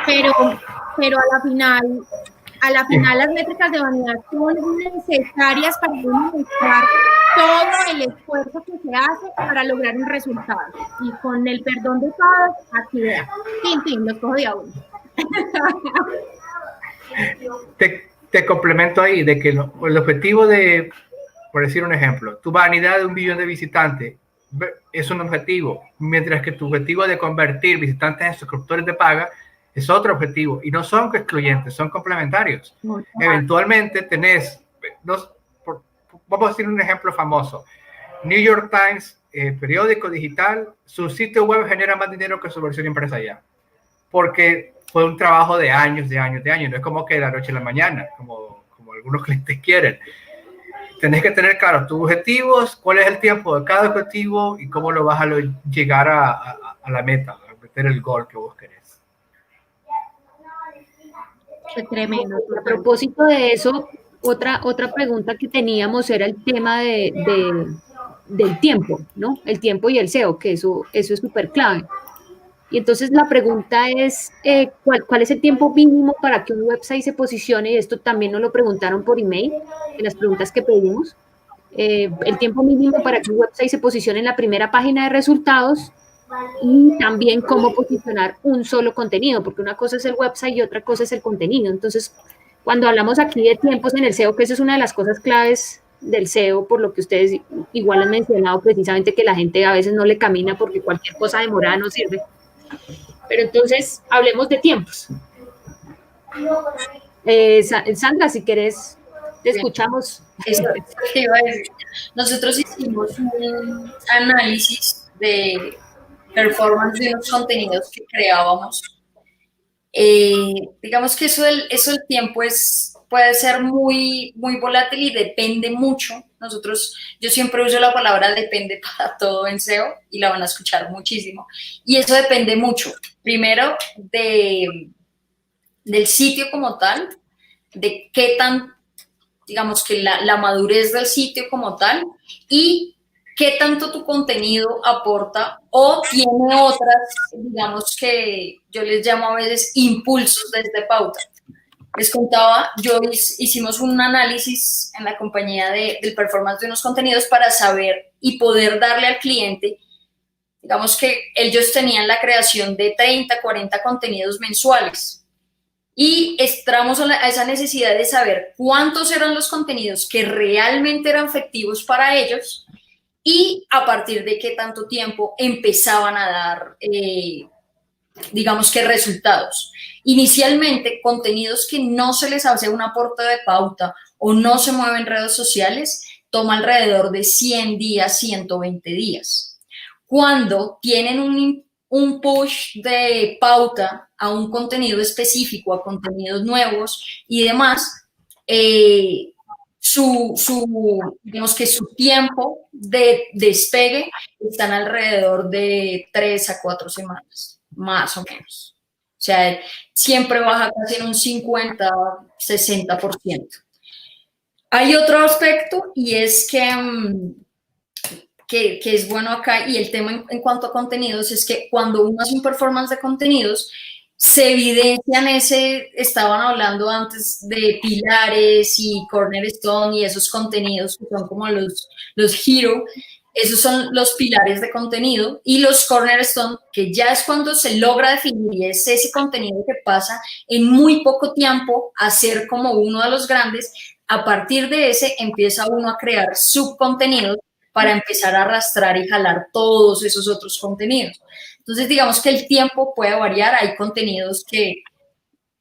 pero a la final las métricas de vanidad son necesarias para mostrar todo el esfuerzo que se hace para lograr un resultado. Y con el perdón de todos, aquí vean. Tin, los cojo de a uno. Te complemento ahí de que el objetivo de, por decir un ejemplo, tu vanidad de 1 billón de visitantes es un objetivo, mientras que tu objetivo de convertir visitantes en suscriptores de paga es otro objetivo, y no son excluyentes, son complementarios. Eventualmente tenés, vamos a decir un ejemplo famoso, New York Times, periódico digital, su sitio web genera más dinero que su versión impresa ya, porque fue un trabajo de años, no es como que de la noche a la mañana, como algunos clientes quieren. Tenés que tener claro tus objetivos, cuál es el tiempo de cada objetivo y cómo lo vas a llegar a la meta, a meter el gol que vos querés. Qué tremendo. A propósito de eso, otra pregunta que teníamos era el tema del tiempo, ¿no? El tiempo y el SEO, que eso es súper clave. Y entonces la pregunta es, ¿cuál es el tiempo mínimo para que un website se posicione? Y esto también nos lo preguntaron por email, en las preguntas que pedimos. El tiempo mínimo para que un website se posicione en la primera página de resultados, y también cómo posicionar un solo contenido, porque una cosa es el website y otra cosa es el contenido. Entonces, cuando hablamos aquí de tiempos en el SEO, que eso es una de las cosas claves del SEO, por lo que ustedes igual han mencionado, precisamente que la gente a veces no le camina porque cualquier cosa demorada no sirve. Pero entonces, hablemos de tiempos. Sandra, si querés, te escuchamos. Eso te iba a decir. Nosotros hicimos un análisis de performance de los contenidos que creábamos. Digamos que eso del tiempo puede ser muy, muy volátil y depende mucho. Yo siempre uso la palabra depende para todo en SEO y la van a escuchar muchísimo. Y eso depende mucho, primero, del sitio como tal, de qué tan, digamos que la madurez del sitio como tal, y qué tanto tu contenido aporta o tiene otras, digamos que yo les llamo a veces impulsos desde pauta. Les contaba, hicimos un análisis en la compañía del performance de unos contenidos para saber y poder darle al cliente, digamos que ellos tenían la creación de 30, 40 contenidos mensuales. Y entramos a esa necesidad de saber cuántos eran los contenidos que realmente eran efectivos para ellos y a partir de qué tanto tiempo empezaban a dar, digamos que resultados. Inicialmente, contenidos que no se les hace un aporte de pauta o no se mueven en redes sociales, toma alrededor de 100 días, 120 días. Cuando tienen un push de pauta a un contenido específico, a contenidos nuevos y demás, digamos que su tiempo de despegue están alrededor de 3 a 4 semanas, más o menos. O sea, siempre baja casi en un 50, 60%. Hay otro aspecto y es que es bueno acá, y el tema en cuanto a contenidos es que cuando uno hace un performance de contenidos, se evidencian estaban hablando antes de pilares y cornerstone y esos contenidos que son como los hero, esos son los pilares de contenido, y los cornerstone, que ya es cuando se logra definir y es ese contenido que pasa en muy poco tiempo a ser como uno de los grandes. A partir de ese empieza uno a crear subcontenidos para empezar a arrastrar y jalar todos esos otros contenidos. Entonces, digamos que el tiempo puede variar. Hay contenidos que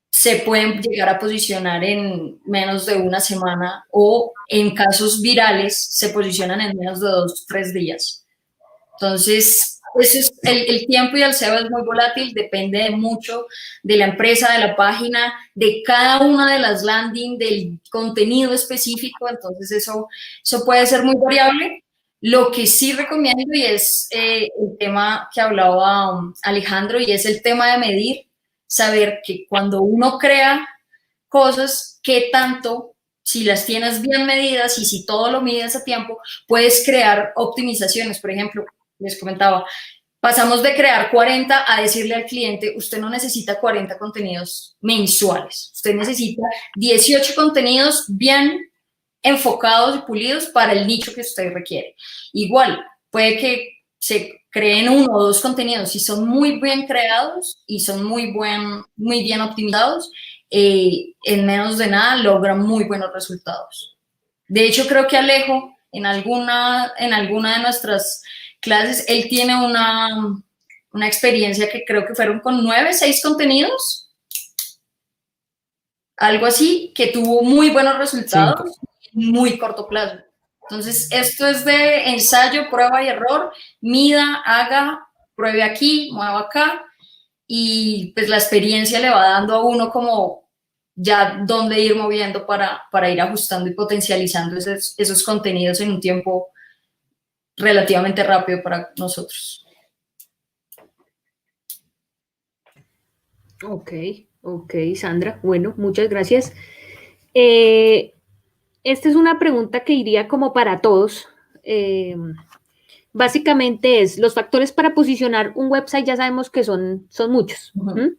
se pueden llegar a posicionar en menos de una semana o en casos virales se posicionan en menos de 2 o 3 días. Entonces, eso es, el tiempo y el SEO es muy volátil, depende mucho de la empresa, de la página, de cada una de las landing, del contenido específico. Entonces, eso puede ser muy variable. Lo que sí recomiendo, y es el tema que hablaba Alejandro, y es el tema de medir, saber que cuando uno crea cosas, qué tanto, si las tienes bien medidas y si todo lo mides a tiempo, puedes crear optimizaciones. Por ejemplo, les comentaba, pasamos de crear 40 a decirle al cliente, usted no necesita 40 contenidos mensuales, usted necesita 18 contenidos bien enfocados y pulidos para el nicho que usted requiere. Igual, puede que se creen 1 o 2 contenidos, si son muy bien creados y son muy bien optimizados, en menos de nada logran muy buenos resultados. De hecho, creo que Alejo, en alguna de nuestras clases, él tiene una experiencia que creo que fueron con 9, 6 contenidos, algo así, que tuvo muy buenos resultados 5. en muy corto plazo. Entonces, esto es de ensayo, prueba y error, mida, haga, pruebe aquí, mueva acá, y pues la experiencia le va dando a uno como ya dónde ir moviendo para ir ajustando y potencializando esos contenidos en un tiempo relativamente rápido para nosotros. Ok, Sandra. Bueno, muchas gracias. Esta es una pregunta que iría como para todos. Básicamente es, los factores para posicionar un website ya sabemos que son muchos. Uh-huh.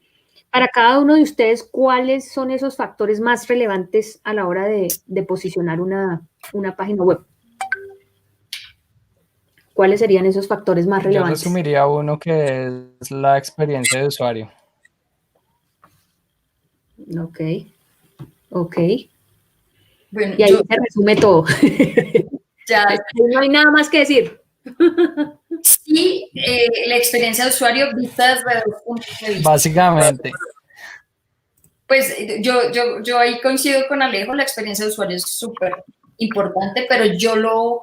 Para cada uno de ustedes, ¿cuáles son esos factores más relevantes a la hora de posicionar una página web? ¿Cuáles serían esos factores más relevantes? Yo resumiría uno que es la experiencia de usuario. Ok. Bueno, y ahí se resume todo. Ya, no hay nada más que decir. Sí, la experiencia de usuario vista desde 2 puntos de vista. Básicamente. Pues yo ahí coincido con Alejo, la experiencia de usuario es súper importante, pero yo lo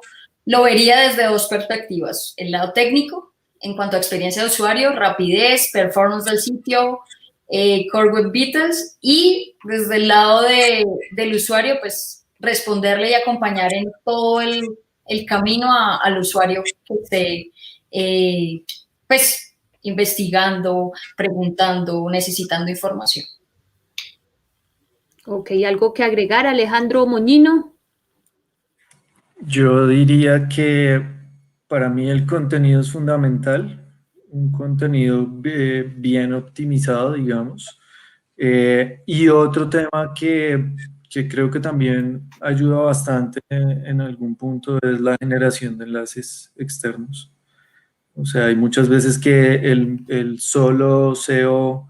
vería desde 2 perspectivas. El lado técnico, en cuanto a experiencia de usuario, rapidez, performance del sitio, Core Web Vitals, y desde el lado del usuario, pues responderle y acompañar en todo el camino al usuario que esté pues investigando, preguntando, necesitando información. Ok, ¿algo que agregar, Alejandro Moñino? Yo diría que para mí el contenido es fundamental, un contenido bien optimizado, digamos. Y otro tema que creo que también ayuda bastante en algún punto es la generación de enlaces externos. O sea, hay muchas veces que el solo SEO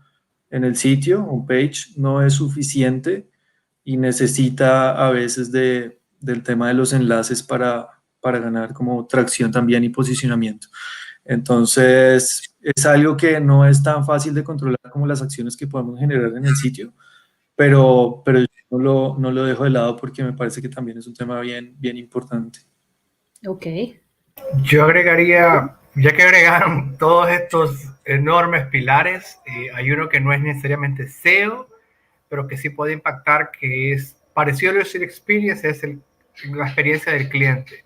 en el sitio, homepage, no es suficiente y necesita a veces del tema de los enlaces para ganar como tracción también y posicionamiento. Entonces, es algo que no es tan fácil de controlar como las acciones que podemos generar en el sitio, pero yo no lo dejo de lado porque me parece que también es un tema bien importante. Ok. Yo agregaría, ya que agregaron todos estos enormes pilares, hay uno que no es necesariamente SEO, pero que sí puede impactar, que es parecido al user experience, es la experiencia del cliente.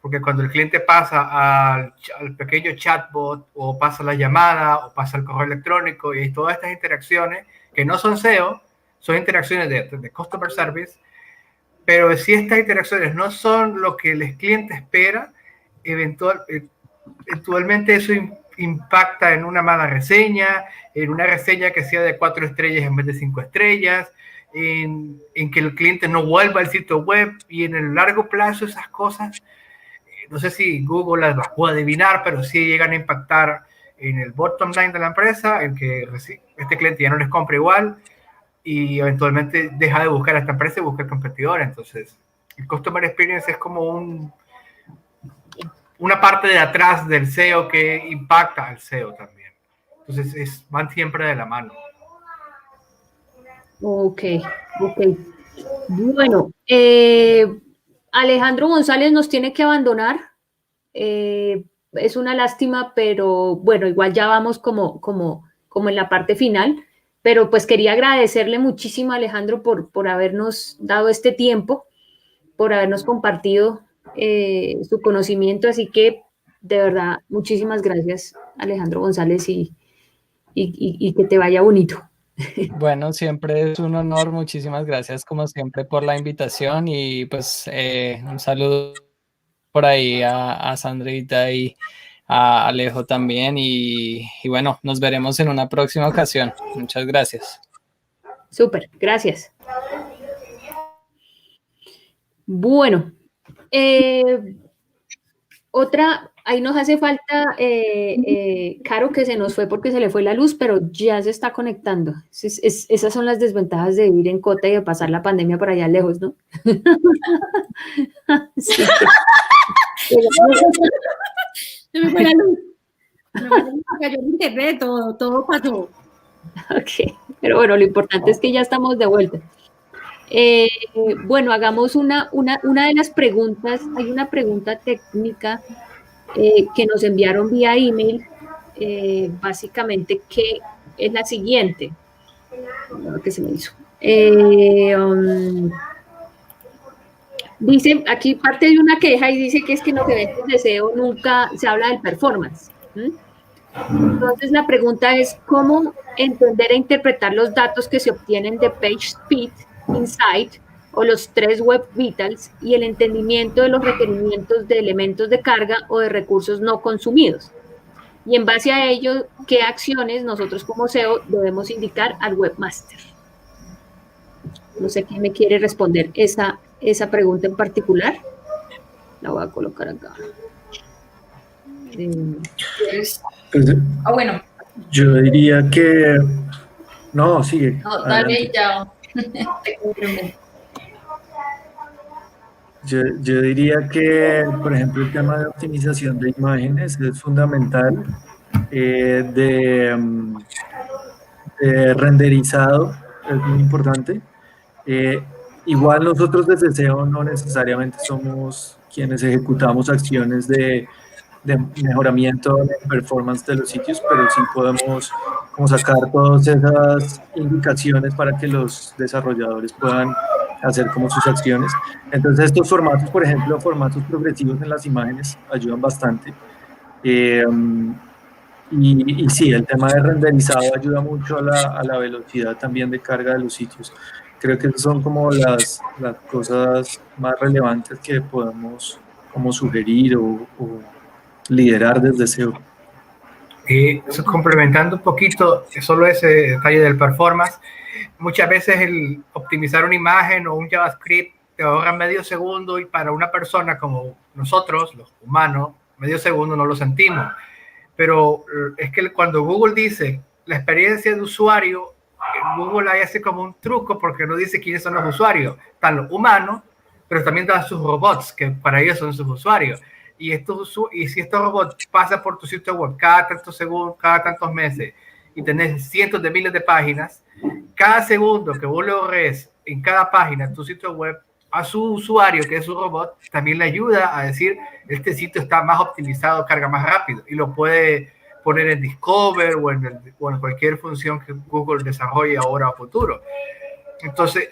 Porque cuando el cliente pasa al pequeño chatbot, o pasa la llamada, o pasa el correo electrónico, y todas estas interacciones, que no son SEO, son interacciones de Customer Service, pero si estas interacciones no son lo que el cliente espera, eventualmente eso impacta en una mala reseña, en una reseña que sea de 4 estrellas en vez de 5 estrellas, en que el cliente no vuelva al sitio web, y en el largo plazo esas cosas, no sé si Google las puede adivinar, pero sí llegan a impactar en el bottom line de la empresa, en que este cliente ya no les compra igual y eventualmente deja de buscar a esta empresa y busca el competidor. Entonces, el Customer Experience es como una parte de atrás del SEO que impacta al SEO también. Entonces, van siempre de la mano. Ok. Bueno, Alejandro González nos tiene que abandonar. Es una lástima, pero bueno, igual ya vamos como en la parte final. Pero pues quería agradecerle muchísimo a Alejandro por habernos dado este tiempo, por habernos compartido su conocimiento, así que de verdad, muchísimas gracias, Alejandro González, y que te vaya bonito. Bueno, siempre es un honor, muchísimas gracias como siempre por la invitación y pues un saludo por ahí a Sandrita y a Alejo también y bueno, nos veremos en una próxima ocasión. Muchas gracias. Súper, gracias. Bueno, otra, ahí nos hace falta, Caro, que se nos fue porque se le fue la luz, pero ya se está conectando. Esas son las desventajas de vivir en Cota y de pasar la pandemia por allá lejos, ¿no? Sí. Se me fue la luz. Se cayó el internet, todo pasó. Ok, pero bueno, lo importante es que ya estamos de vuelta. Bueno, hagamos una de las preguntas. Hay una pregunta técnica que nos enviaron vía email, básicamente, que es la siguiente. ¿Qué se me hizo? Dice, aquí parte de una queja y dice que es que en los eventos de SEO nunca se habla del performance. Entonces la pregunta es, ¿cómo entender e interpretar los datos que se obtienen de PageSpeed, Insight o los 3 Web Vitals y el entendimiento de los requerimientos de elementos de carga o de recursos no consumidos? Y en base a ello, ¿qué acciones nosotros como SEO debemos indicar al webmaster? No sé quién me quiere responder esa pregunta en particular. La voy a colocar acá. Bueno. Yo diría que... No, sigue. No, dale ya. Yo diría que, por ejemplo, el tema de optimización de imágenes es fundamental, de renderizado es muy importante. Igual nosotros desde SEO no necesariamente somos quienes ejecutamos acciones de mejoramiento de performance de los sitios, pero sí podemos como sacar todas esas indicaciones para que los desarrolladores puedan hacer como sus acciones. Entonces estos formatos, por ejemplo, formatos progresivos en las imágenes ayudan bastante. Y sí, el tema de renderizado ayuda mucho a la velocidad también de carga de los sitios. Creo que son como las cosas más relevantes que podemos como sugerir o liderar desde SEO. Complementando un poquito solo ese detalle del performance, muchas veces el optimizar una imagen o un JavaScript te ahorra medio segundo y para una persona como nosotros, los humanos, medio segundo no lo sentimos. Pero es que cuando Google dice la experiencia de usuario, Google ahí hace como un truco porque no dice quiénes son los usuarios. Están los humanos, pero también están sus robots, que para ellos son sus usuarios. Y si estos robots pasan por tu sitio web cada tantos segundos, cada tantos meses, y tenés cientos de miles de páginas, cada segundo que vos logres en cada página tu sitio web, a su usuario, que es su robot, también le ayuda a decir, este sitio está más optimizado, carga más rápido, y lo puede poner en Discover o en cualquier función que Google desarrolle ahora o futuro. Entonces,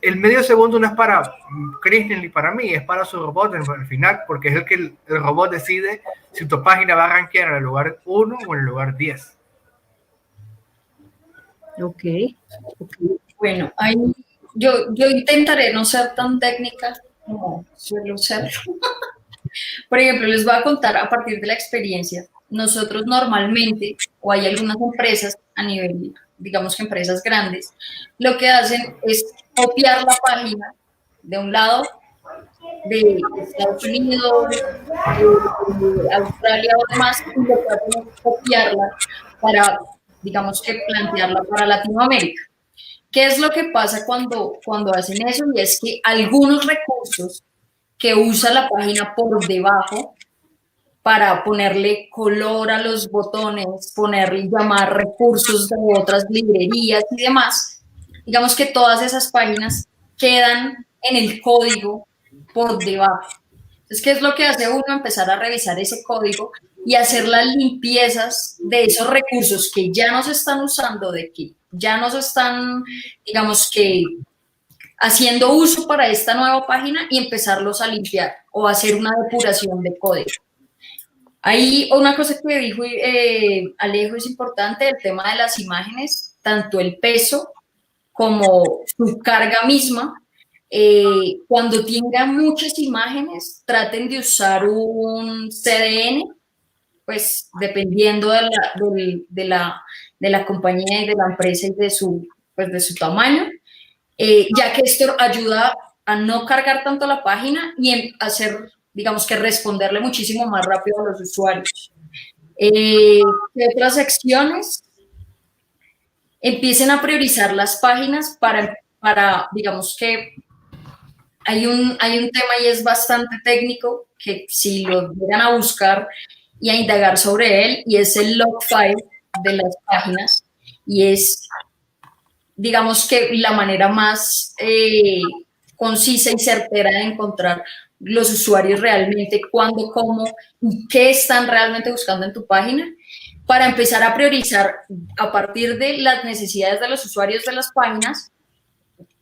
el medio segundo no es para Krishnan ni para mí, es para su robot al final, porque es el que el robot decide si tu página va a rankear en el lugar 1 o en el lugar 10. Ok. Bueno, yo intentaré no ser tan técnica como suelo ser. Por ejemplo, les voy a contar a partir de la experiencia. Nosotros normalmente, o hay algunas empresas a nivel, digamos que empresas grandes, lo que hacen es copiar la página de un lado de Estados Unidos, de Australia o demás, y lo que hacen es copiarla para, digamos que plantearla para Latinoamérica. ¿Qué es lo que pasa cuando hacen eso? Y es que algunos recursos que usa la página por debajo para ponerle color a los botones, llamar recursos de otras librerías y demás, digamos que todas esas páginas quedan en el código por debajo. Entonces, ¿qué es lo que hace uno? Empezar a revisar ese código y hacer las limpiezas de esos recursos que ya no se están usando, de que ya no se están, digamos que haciendo uso para esta nueva página y empezarlos a limpiar o hacer una depuración de código. Ahí una cosa que dijo Alejo es importante, el tema de las imágenes, tanto el peso como su carga misma. Cuando tengan muchas imágenes, traten de usar un CDN, pues dependiendo de la compañía y de la empresa y de su tamaño, ya que esto ayuda a no cargar tanto la página y hacer, digamos que responderle muchísimo más rápido a los usuarios. ¿Qué otras secciones? Empiecen a priorizar las páginas para digamos que hay un tema y es bastante técnico que si lo llegan a buscar y a indagar sobre él, y es el log file de las páginas, y es, digamos que la manera más concisa y certera de encontrar los usuarios realmente cuándo, cómo y qué están realmente buscando en tu página, para empezar a priorizar a partir de las necesidades de los usuarios de las páginas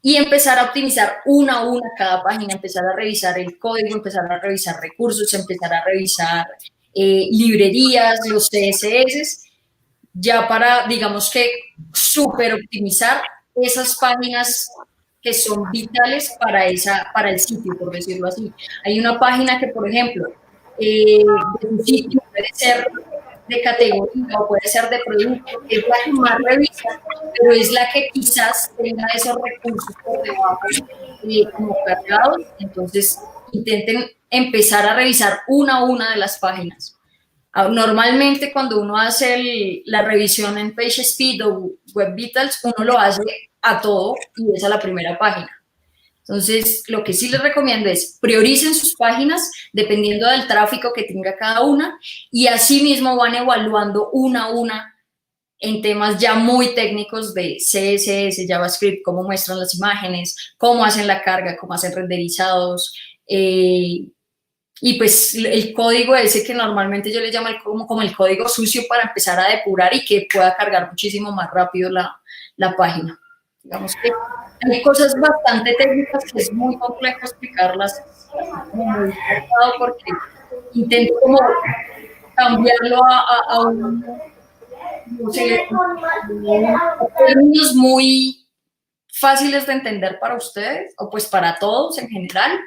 y empezar a optimizar una a una cada página, empezar a revisar el código, empezar a revisar recursos, empezar a revisar librerías, los CSS, ya para, digamos que, súper optimizar esas páginas que son vitales para el sitio, por decirlo así. Hay una página que, por ejemplo, de un sitio puede ser de categoría o puede ser de producto, que es la que más revisa, pero es la que quizás tenga esos recursos por debajo como cargados. Entonces, intenten empezar a revisar una a una de las páginas. Normalmente, cuando uno hace la revisión en PageSpeed o Web Vitals, uno lo hace a todo y es a la primera página. Entonces, lo que sí les recomiendo es prioricen sus páginas dependiendo del tráfico que tenga cada una y asimismo van evaluando una a una en temas ya muy técnicos de CSS, JavaScript, cómo muestran las imágenes, cómo hacen la carga, cómo hacen renderizados, y pues el código ese que normalmente yo le llamo como el código sucio para empezar a depurar y que pueda cargar muchísimo más rápido la página. Digamos que hay cosas bastante técnicas que es muy complejo explicarlas muy cortado porque intento como cambiarlo a un, no sé, términos muy fáciles de entender para ustedes o pues para todos en general,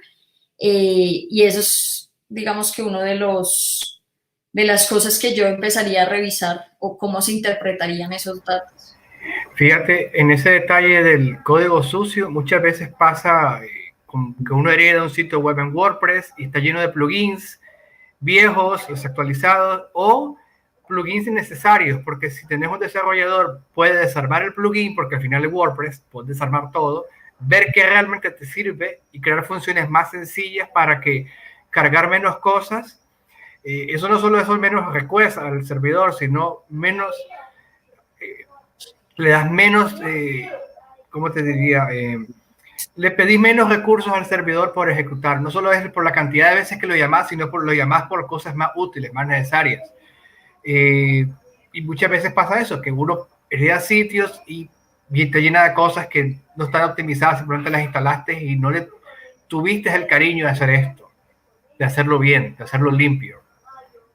y eso es, digamos que uno de las cosas que yo empezaría a revisar o cómo se interpretarían esos datos. Fíjate, en ese detalle del código sucio, muchas veces pasa que uno hereda un sitio web en WordPress y está lleno de plugins viejos, desactualizados o plugins innecesarios, porque si tenés un desarrollador puede desarmar el plugin, porque al final de WordPress puedes desarmar todo, ver qué realmente te sirve y crear funciones más sencillas para que cargar menos cosas. Eso no solo es menos requests al servidor, sino menos... le das menos, ¿cómo te diría? Le pedís menos recursos al servidor por ejecutar. No solo es por la cantidad de veces que lo llamás, sino lo llamás por cosas más útiles, más necesarias. Y muchas veces pasa eso, que uno hereda sitios y te llena de cosas que no están optimizadas, simplemente las instalaste y no le tuviste el cariño de hacer esto, de hacerlo bien, de hacerlo limpio.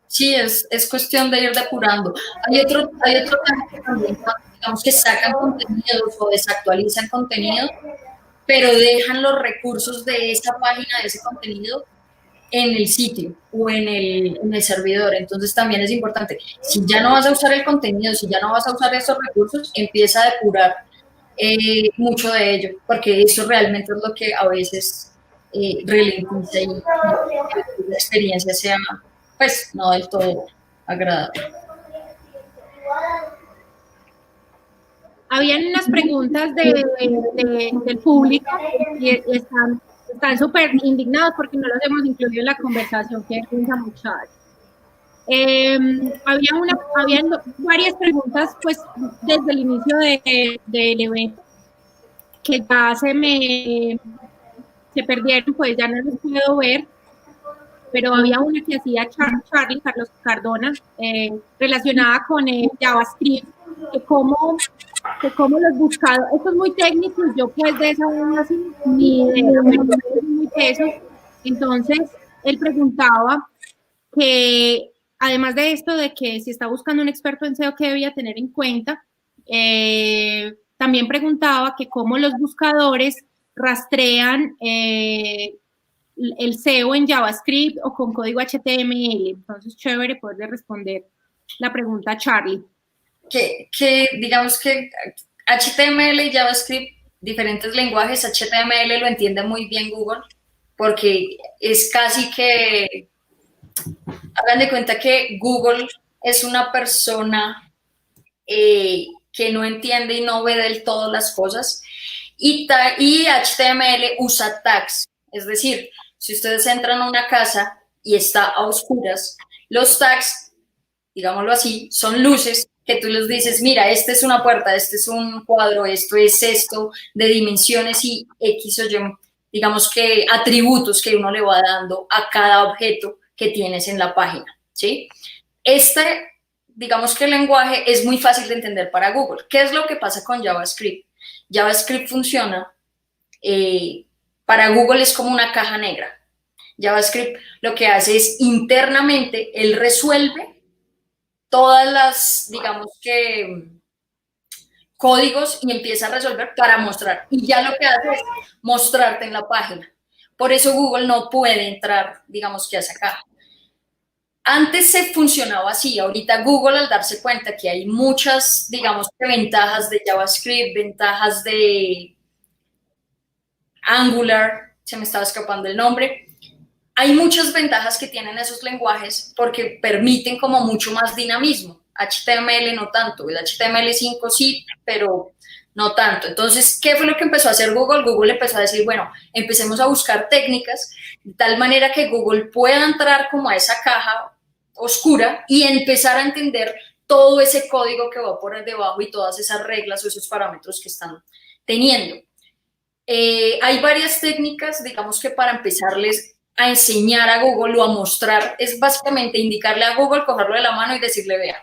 Sí, es cuestión de ir depurando. Hay otro tema que también, digamos que sacan contenidos o desactualizan contenido, pero dejan los recursos de esa página, de ese contenido, en el sitio o en el servidor. Entonces también es importante, si ya no vas a usar el contenido, si ya no vas a usar esos recursos, empieza a depurar mucho de ello, porque eso realmente es lo que a veces ralentiza y la experiencia sea, pues, no del todo agradable. Habían unas preguntas del público y están súper indignados porque no los hemos incluido en la conversación que piensa muchachos. Habían varias preguntas pues desde el inicio del evento que ya se perdieron, pues ya no los puedo ver, pero había una que hacía Carlos Cardona relacionada con JavaScript, que cómo que cómo los buscadores, esto es muy técnico, yo pues de esa así ni idea, pero es muy teso. Entonces, él preguntaba que, además de esto, de que si está buscando un experto en SEO, ¿qué debía tener en cuenta? También preguntaba que cómo los buscadores rastrean el SEO en JavaScript o con código HTML. Entonces, chévere poder responder la pregunta a Charlie. Que digamos que HTML y JavaScript, diferentes lenguajes, HTML lo entiende muy bien Google, porque es casi que, hagan de cuenta que Google es una persona que no entiende y no ve del todo las cosas, y HTML usa tags, es decir, si ustedes entran a una casa y está a oscuras, los tags, digámoslo así, son luces que tú les dices, mira, esta es una puerta, este es un cuadro, esto es esto, de dimensiones y X o Y, digamos que atributos que uno le va dando a cada objeto que tienes en la página, ¿sí? Digamos que el lenguaje es muy fácil de entender para Google. ¿Qué es lo que pasa con JavaScript? JavaScript funciona, para Google es como una caja negra. JavaScript lo que hace es internamente, él resuelve todas las, digamos que, códigos y empieza a resolver para mostrar. Y ya lo que hace es mostrarte en la página. Por eso Google no puede entrar, digamos que a esa caja. Antes se funcionaba así, ahorita Google al darse cuenta que hay muchas, digamos que ventajas de JavaScript, ventajas de Angular, se me estaba escapando el nombre, hay muchas ventajas que tienen esos lenguajes porque permiten como mucho más dinamismo. HTML no tanto, el HTML5 sí, pero no tanto. Entonces, ¿qué fue lo que empezó a hacer Google? Google empezó a decir, bueno, empecemos a buscar técnicas de tal manera que Google pueda entrar como a esa caja oscura y empezar a entender todo ese código que va por debajo y todas esas reglas o esos parámetros que están teniendo. Hay varias técnicas, digamos que para empezarles a enseñar a Google o a mostrar, es básicamente indicarle a Google, cogerlo de la mano y decirle, vea,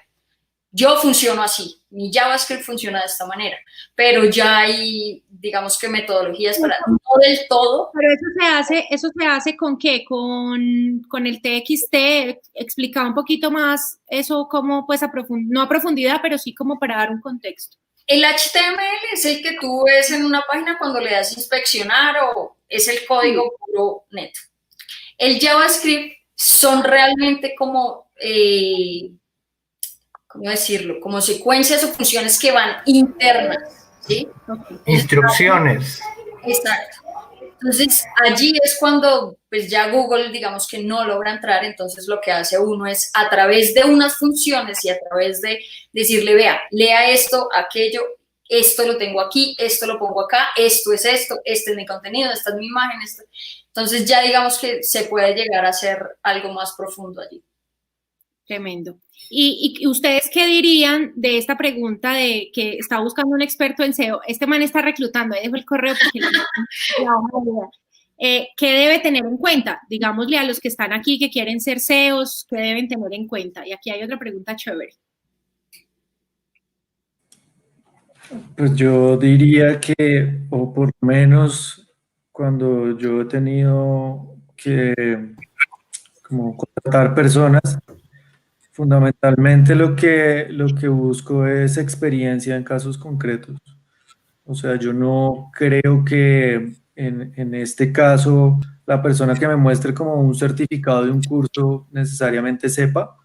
yo funciono así, mi JavaScript funciona de esta manera, pero ya hay, digamos que metodologías para no del todo. Pero eso se hace ¿con qué? Con el TXT, explicaba un poquito más eso, como pues no a profundidad, pero sí como para dar un contexto. El HTML es el que tú ves en una página cuando le das inspeccionar o es el código puro neto. El JavaScript son realmente como, ¿cómo decirlo? Como secuencias o funciones que van internas, ¿sí? Instrucciones. Exacto. Entonces, allí es cuando pues ya Google, digamos que no logra entrar, entonces lo que hace uno es a través de unas funciones y a través de decirle, vea, lea esto, aquello, esto lo tengo aquí, esto lo pongo acá, esto, este es mi contenido, esta es mi imagen, esto. Entonces ya digamos que se puede llegar a hacer algo más profundo allí. Tremendo. ¿Y ustedes qué dirían de esta pregunta de que está buscando un experto en SEO? Este man está reclutando, ahí dejo el correo porque la hoja de vida. ¿Qué debe tener en cuenta? Digámosle a los que están aquí que quieren ser SEOs, ¿qué deben tener en cuenta? Y aquí hay otra pregunta chévere. Pues yo diría que, o por lo menos cuando yo he tenido que como contratar personas, fundamentalmente lo que busco es experiencia en casos concretos. O sea, yo no creo que en este caso la persona que me muestre como un certificado de un curso necesariamente sepa,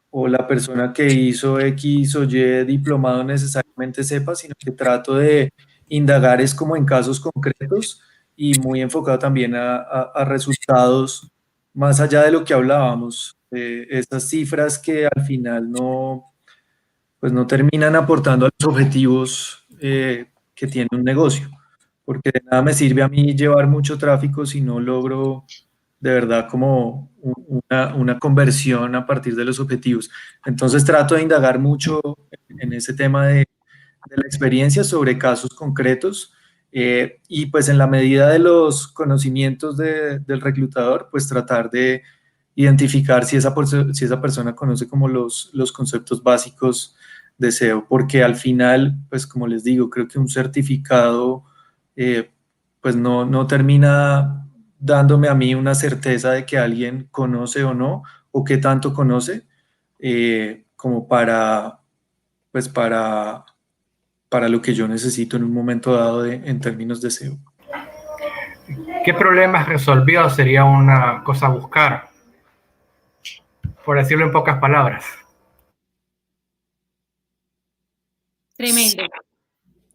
o la persona que hizo X o Y diplomado necesariamente sepa, sino que trato de indagar es como en casos concretos y muy enfocado también a resultados más allá de lo que hablábamos, estas cifras que al final pues no terminan aportando a los objetivos que tiene un negocio, porque de nada me sirve a mí llevar mucho tráfico si no logro de verdad como una conversión a partir de los objetivos. Entonces trato de indagar mucho en ese tema de la experiencia sobre casos concretos y pues en la medida de los conocimientos del reclutador, pues tratar de identificar si esa persona conoce como los conceptos básicos de SEO, porque al final, pues como les digo, creo que un certificado pues no termina dándome a mí una certeza de que alguien conoce o no, o qué tanto conoce, como pues para lo que yo necesito en un momento dado en términos de SEO. ¿Qué problemas resolvió? Sería una cosa a buscar, por decirlo en pocas palabras. Tremendo.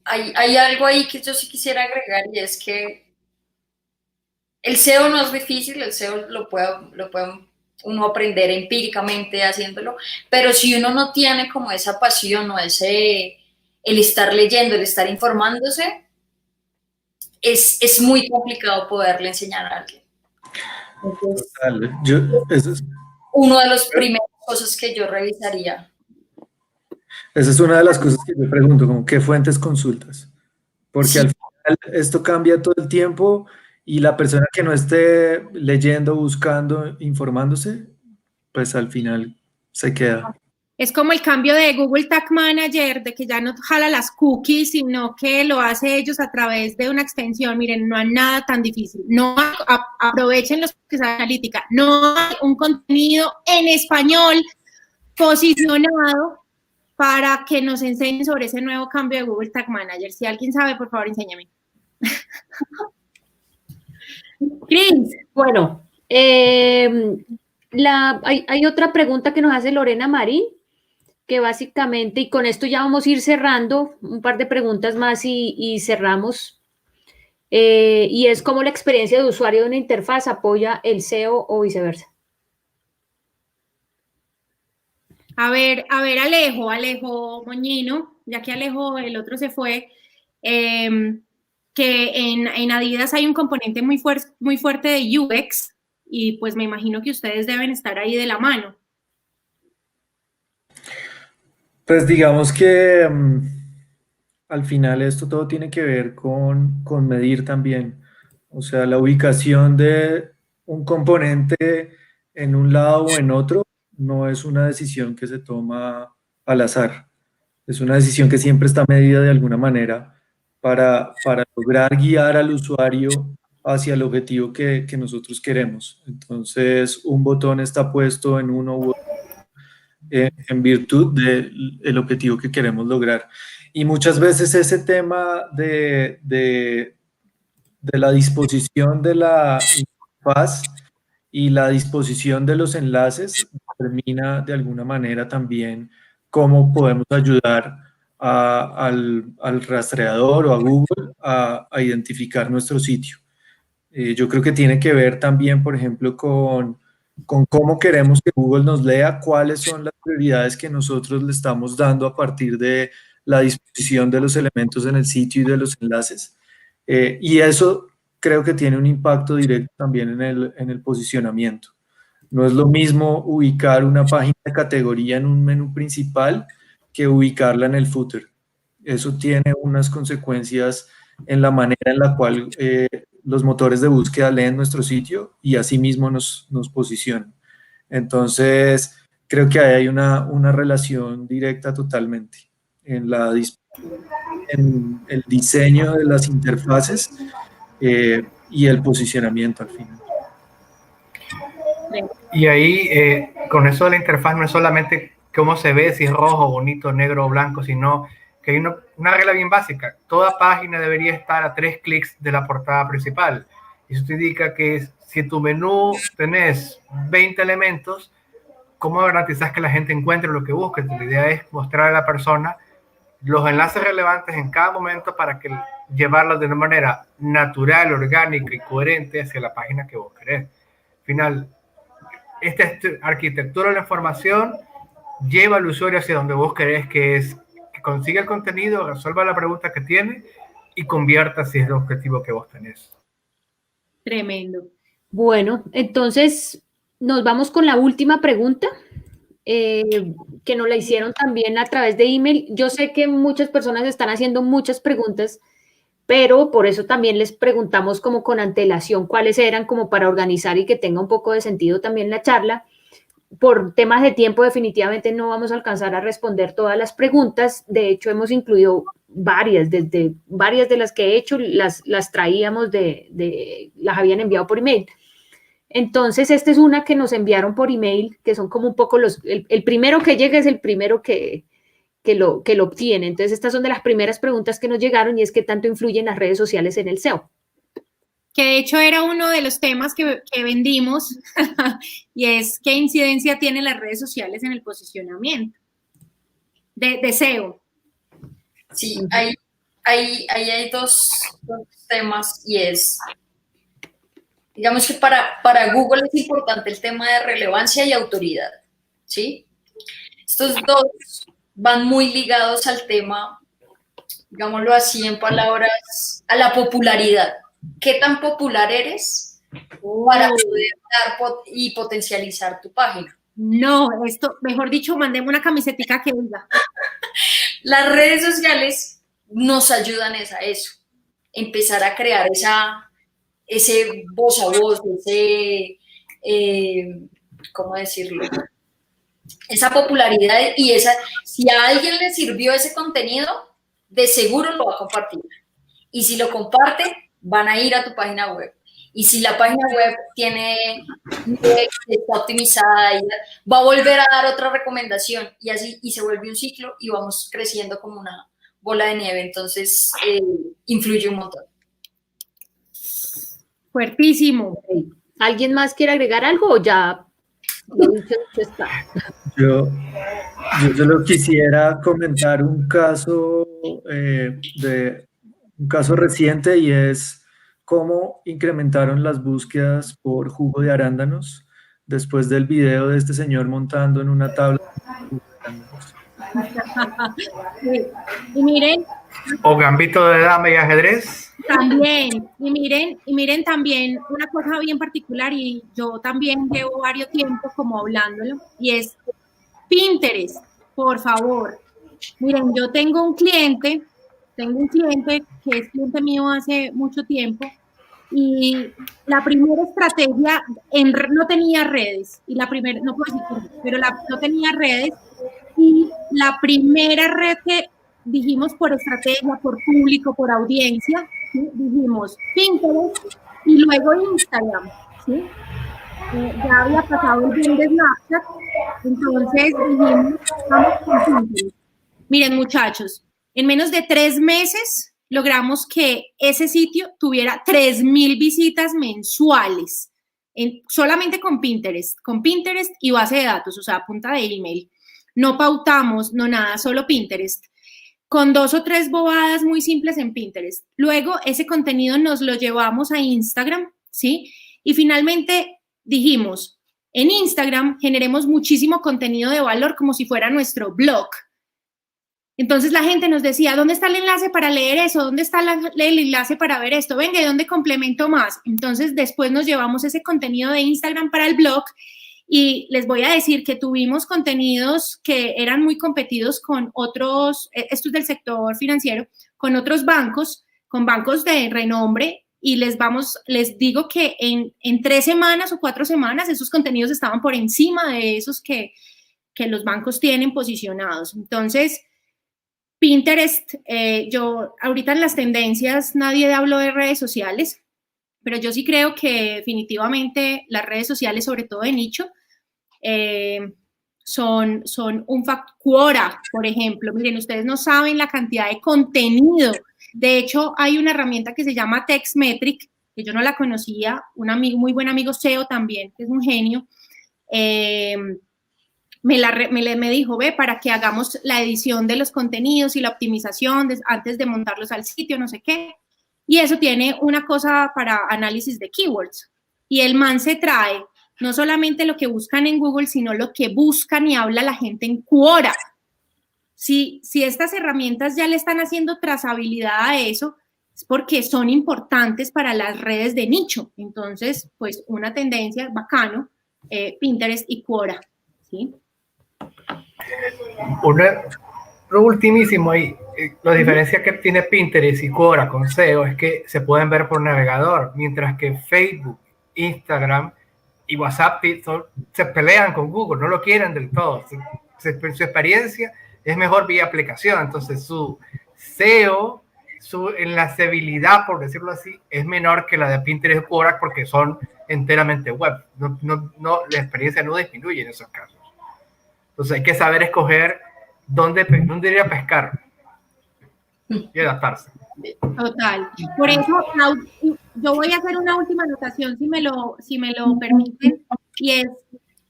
Hay algo ahí que yo sí quisiera agregar y es que el SEO no es difícil, el SEO lo puede uno aprender empíricamente haciéndolo, pero si uno no tiene como esa pasión o el estar leyendo, el estar informándose, es muy complicado poderle enseñar a alguien. Entonces, Esa es, uno de los primeros cosas que yo revisaría. esa es una de las cosas que yo pregunto, como qué fuentes consultas, porque Sí. al final esto cambia todo el tiempo y la persona que no esté leyendo, buscando, informándose, pues al final se queda. Es como el cambio de Google Tag Manager, de que ya no jala las cookies, sino que lo hace ellos a través de una extensión. Miren, no hay nada tan difícil. No aprovechen los que saben analítica. No hay un contenido en español posicionado para que nos enseñen sobre ese nuevo cambio de Google Tag Manager. Si alguien sabe, por favor, enséñame. Cris. Bueno, hay otra pregunta que nos hace Lorena Marín, que básicamente, y con esto ya vamos a ir cerrando, un par de preguntas más y cerramos, y es cómo la experiencia de usuario de una interfaz apoya el SEO o viceversa. A ver, Alejo Moñino, ya que Alejo, el otro se fue, que en Adidas hay un componente muy fuerte de UX y pues me imagino que ustedes deben estar ahí de la mano. Pues digamos que al final esto todo tiene que ver con medir también. O sea, la ubicación de un componente en un lado o en otro no es una decisión que se toma al azar. Es una decisión que siempre está medida de alguna manera para lograr guiar al usuario hacia el objetivo que nosotros queremos. Entonces, un botón está puesto en uno u otro en virtud del objetivo que queremos lograr. Y muchas veces ese tema de la disposición de la interfaz y la disposición de los enlaces determina de alguna manera también cómo podemos ayudar al rastreador o a Google a identificar nuestro sitio. Yo creo que tiene que ver también, por ejemplo, con cómo queremos que Google nos lea, cuáles son las prioridades que nosotros le estamos dando a partir de la disposición de los elementos en el sitio y de los enlaces. Y eso creo que tiene un impacto directo también en el posicionamiento. No es lo mismo ubicar una página de categoría en un menú principal que ubicarla en el footer. Eso tiene unas consecuencias en la manera en la cual los motores de búsqueda leen nuestro sitio y asimismo nos posicionan. Entonces, creo que ahí hay una relación directa totalmente en el diseño de las interfaces y el posicionamiento al final. Y ahí, con eso de la interfaz, no es solamente cómo se ve, si es rojo, bonito, negro o blanco, sino que hay una regla bien básica. Toda página debería estar a 3 clics de la portada principal. Y eso te indica que si en tu menú tenés 20 elementos, ¿cómo garantizas que la gente encuentre lo que busca? La idea es mostrar a la persona los enlaces relevantes en cada momento para que llevarlos de una manera natural, orgánica y coherente hacia la página que vos querés. Al final, esta arquitectura de la información lleva al usuario hacia donde vos querés, que es que consiga el contenido, resuelva la pregunta que tiene y convierta si es el objetivo que vos tenés. Tremendo. Bueno, entonces nos vamos con la última pregunta que nos la hicieron también a través de email. Yo sé que muchas personas están haciendo muchas preguntas, pero por eso también les preguntamos como con antelación cuáles eran como para organizar y que tenga un poco de sentido también la charla. por temas de tiempo definitivamente no vamos a alcanzar a responder todas las preguntas. De hecho, hemos incluido varias, desde varias de las que he hecho, las traíamos las habían enviado por email. Entonces, esta es una que nos enviaron por email, que son como un poco el primero que llega es el primero que lo obtiene. Entonces, estas son de las primeras preguntas que nos llegaron y es qué tanto influyen las redes sociales en el SEO. Que de hecho era uno de los temas que vendimos y es qué incidencia tienen las redes sociales en el posicionamiento de SEO. Sí, hay dos temas y es, digamos que para Google es importante el tema de relevancia y autoridad, ¿sí? Estos dos van muy ligados al tema, digámoslo así en palabras, a la popularidad. ¿Qué tan popular eres para poder dar y potencializar tu página? No, esto, mejor dicho, mandemos una camisetica que diga. Las redes sociales nos ayudan a eso, empezar a crear ese voz a voz, ¿cómo decirlo? Esa popularidad y si a alguien le sirvió ese contenido, de seguro lo va a compartir. Y si lo comparte, van a ir a tu página web. Y si la página web está optimizada, va a volver a dar otra recomendación y así, y se vuelve un ciclo y vamos creciendo como una bola de nieve. Entonces, influye un montón. Fuertísimo. ¿Alguien más quiere agregar algo o ya? Yo solo quisiera comentar un caso un caso reciente y es cómo incrementaron las búsquedas por jugo de arándanos después del video de este señor montando en una tabla de jugo de arándanos. Y miren. O gambito de dama y ajedrez. También, y miren también una cosa bien particular, y yo también llevo varios tiempos como hablándolo, y es Pinterest, por favor. Miren, yo tengo un cliente que es cliente mío hace mucho tiempo, y la primera estrategia, no tenía redes, y la primera, no puedo decir, pero no tenía redes, y la primera red que dijimos por estrategia, por público, por audiencia, ¿sí? Dijimos Pinterest y luego Instagram, ¿sí? Ya había pasado el boom de Snapchat, entonces dijimos, vamos con Pinterest. Miren, muchachos, en menos de 3 meses logramos que ese sitio tuviera 3,000 visitas mensuales, solamente con Pinterest y base de datos, o sea, punta de email. No pautamos, no nada, solo Pinterest. Con 2 o 3 bobadas muy simples en Pinterest. Luego ese contenido nos lo llevamos a Instagram, ¿sí? Y finalmente dijimos, en Instagram generemos muchísimo contenido de valor como si fuera nuestro blog. Entonces la gente nos decía, ¿dónde está el enlace para leer eso? ¿Dónde está el enlace para ver esto? Venga, ¿y dónde complemento más? Entonces después nos llevamos ese contenido de Instagram para el blog. Y les voy a decir que tuvimos contenidos que eran muy competidos con otros, esto es del sector financiero, con otros bancos, con bancos de renombre, y les digo que en 3 semanas o 4 semanas esos contenidos estaban por encima de esos que los bancos tienen posicionados. Entonces, Pinterest, yo ahorita en las tendencias nadie habló de redes sociales, pero yo sí creo que definitivamente las redes sociales, sobre todo de nicho, son un factor. Quora, por ejemplo, miren, ustedes no saben la cantidad de contenido. De hecho, hay una herramienta que se llama Textmetric, que yo no la conocía, un amigo, muy buen amigo SEO también, que es un genio, me dijo, ve, para que hagamos la edición de los contenidos y la optimización antes de montarlos al sitio, no sé qué. Y eso tiene una cosa para análisis de keywords. Y el man se trae no solamente lo que buscan en Google, sino lo que buscan y habla la gente en Quora. Si estas herramientas ya le están haciendo trazabilidad a eso, es porque son importantes para las redes de nicho. Entonces, pues una tendencia bacano, Pinterest y Quora, ¿sí? Lo ultimísimo ahí, la diferencia que tiene Pinterest y Quora con SEO es que se pueden ver por navegador, mientras que Facebook, Instagram y WhatsApp se pelean con Google, no lo quieren del todo. Su experiencia es mejor vía aplicación, entonces su SEO, su enlaceabilidad, por decirlo así, es menor que la de Pinterest y Quora porque son enteramente web. La experiencia no disminuye en esos casos. Entonces hay que saber escoger dónde ir a pescar y adaptarse. Total. Por eso yo voy a hacer una última anotación, si me lo permiten, y es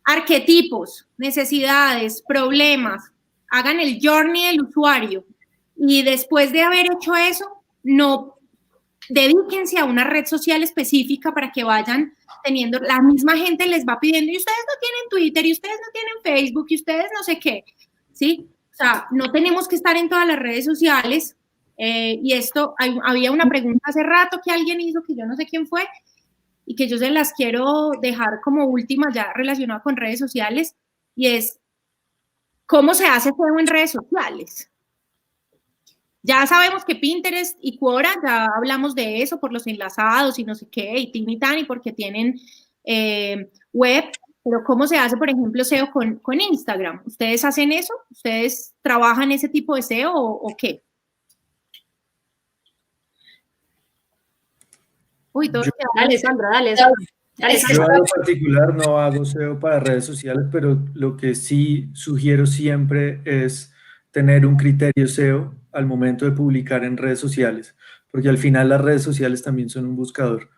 arquetipos, necesidades, problemas. Hagan el journey del usuario y después de haber hecho eso, no dedíquense a una red social específica para que vayan teniendo, la misma gente les va pidiendo, y ustedes no tienen Twitter, y ustedes no tienen Facebook, y ustedes no sé qué, ¿sí? O sea, no tenemos que estar en todas las redes sociales. Y esto, había una pregunta hace rato que alguien hizo, que yo no sé quién fue, y que yo se las quiero dejar como última ya relacionada con redes sociales, y es, ¿cómo se hace SEO en redes sociales? Ya sabemos que Pinterest y Quora, ya hablamos de eso por los enlazados y no sé qué, y Tin y Tan, y porque tienen web, pero ¿cómo se hace, por ejemplo, SEO con Instagram? ¿Ustedes hacen eso? ¿Ustedes trabajan ese tipo de SEO o qué? Uy, dale, Sandra, dale. Yo en lo particular no hago SEO para redes sociales, pero lo que sí sugiero siempre es tener un criterio SEO al momento de publicar en redes sociales, porque al final las redes sociales también son un buscador.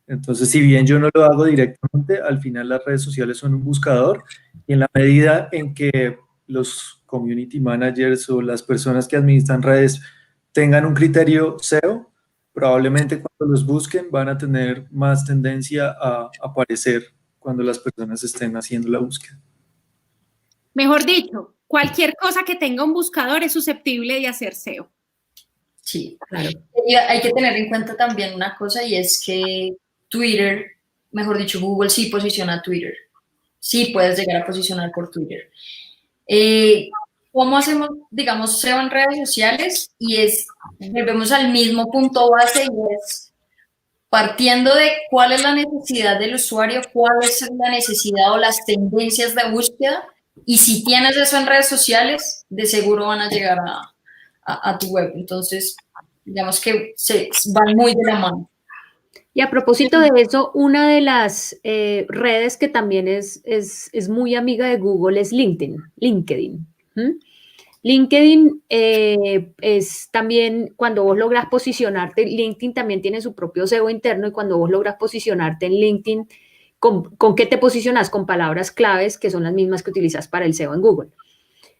Entonces, si bien yo no lo hago directamente, al final las redes sociales son un buscador y en la medida en que los community managers o las personas que administran redes tengan un criterio SEO, probablemente cuando los busquen van a tener más tendencia a aparecer cuando las personas estén haciendo la búsqueda. Mejor dicho, cualquier cosa que tenga un buscador es susceptible de hacer SEO. Sí, claro. Y hay que tener en cuenta también una cosa, y es que Twitter, mejor dicho, Google sí posiciona Twitter. Sí puedes llegar a posicionar por Twitter. ¿Cómo hacemos, digamos, SEO en redes sociales? Y volvemos al mismo punto base, y es partiendo de cuál es la necesidad del usuario, cuál es la necesidad o las tendencias de búsqueda, y si tienes eso en redes sociales, de seguro van a llegar a tu web. Entonces, digamos que se van muy de la mano. Y a propósito de eso, una de las redes que también es muy amiga de Google es LinkedIn. LinkedIn es también, cuando vos logras posicionarte, LinkedIn también tiene su propio SEO interno, y cuando vos logras posicionarte en LinkedIn, ¿con qué te posicionas? Con palabras claves que son las mismas que utilizas para el SEO en Google.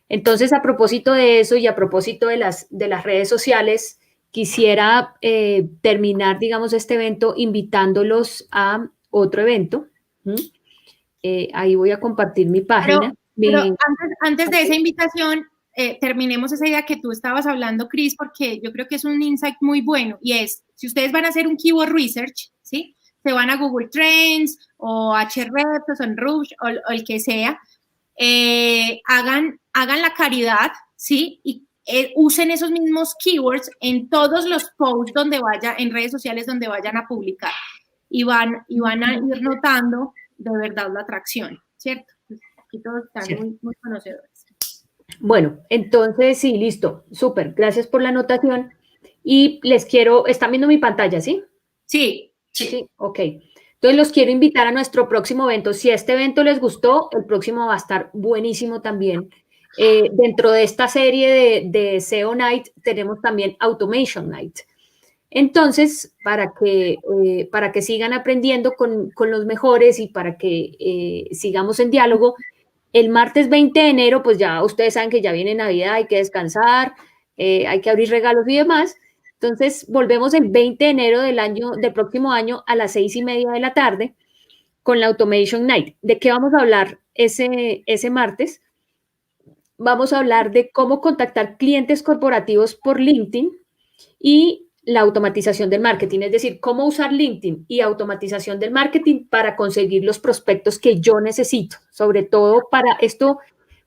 Entonces, a propósito de eso y a propósito de las redes sociales, quisiera terminar, digamos, este evento invitándolos a otro evento. Ahí voy a compartir mi página. Pero antes de esa invitación, terminemos esa idea que tú estabas hablando, Cris, porque yo creo que es un insight muy bueno, y es, si ustedes van a hacer un keyword research, ¿sí? Se van a Google Trends o Ahrefs o Sunrush o el que sea, hagan la caridad, ¿sí? Y usen esos mismos keywords en todos los posts en redes sociales donde vayan a publicar, y van a ir notando de verdad la atracción, ¿cierto? Aquí todos están muy, muy conocedores. Bueno, entonces sí, listo, súper, gracias por la anotación. Y les quiero, ¿están viendo mi pantalla, sí? Sí. Sí, ok. Entonces los quiero invitar a nuestro próximo evento. Si este evento les gustó, el próximo va a estar buenísimo también. Dentro de esta serie de SEO Night tenemos también Automation Night. Entonces, para que sigan aprendiendo con los mejores y para que sigamos en diálogo, el martes 20 de enero, pues ya ustedes saben que ya viene Navidad, hay que descansar, hay que abrir regalos y demás. Entonces, volvemos el 20 de enero del próximo año a las 6:30 de la tarde con la Automation Night. ¿De qué vamos a hablar ese martes? Vamos a hablar de cómo contactar clientes corporativos por LinkedIn y la automatización del marketing, es decir, cómo usar LinkedIn y automatización del marketing para conseguir los prospectos que yo necesito. Sobre todo para esto,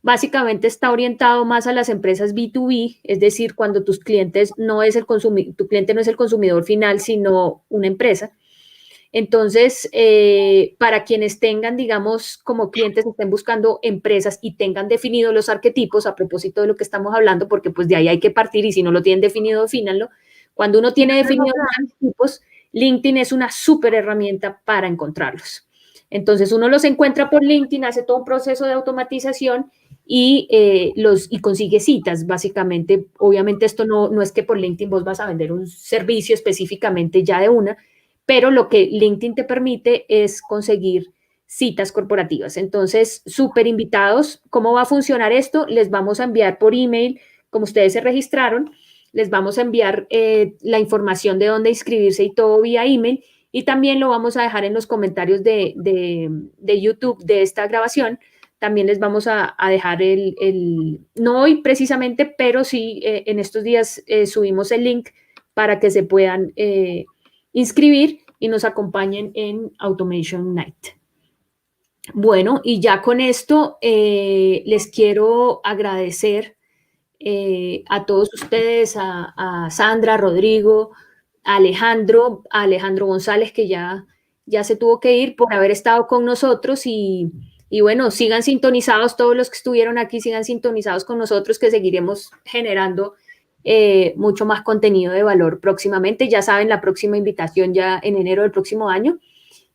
básicamente está orientado más a las empresas B2B, es decir, cuando tu cliente no es el consumidor final, sino una empresa. Entonces, para quienes tengan, digamos, como clientes, estén buscando empresas y tengan definidos los arquetipos, a propósito de lo que estamos hablando, porque pues de ahí hay que partir y si no lo tienen definido, defínanlo. Cuando uno tiene definidos los arquetipos, LinkedIn es una súper herramienta para encontrarlos. Entonces, uno los encuentra por LinkedIn, hace todo un proceso de automatización y consigue citas, básicamente. Obviamente, esto no es que por LinkedIn vos vas a vender un servicio específicamente ya de una, pero lo que LinkedIn te permite es conseguir citas corporativas. Entonces, súper invitados. ¿Cómo va a funcionar esto? Les vamos a enviar por email, como ustedes se registraron, les vamos a enviar la información de dónde inscribirse y todo vía email, y también lo vamos a dejar en los comentarios de YouTube de esta grabación. También les vamos a dejar no hoy precisamente, pero sí en estos días subimos el link para que se puedan inscribir y nos acompañen en Automation Night. Bueno, y ya con esto les quiero agradecer a todos ustedes, a Sandra, a Rodrigo, a Alejandro González, que ya se tuvo que ir, por haber estado con nosotros y bueno, sigan sintonizados, todos los que estuvieron aquí, sigan sintonizados con nosotros, que seguiremos generando mucho más contenido de valor próximamente. Ya saben, la próxima invitación ya en enero del próximo año.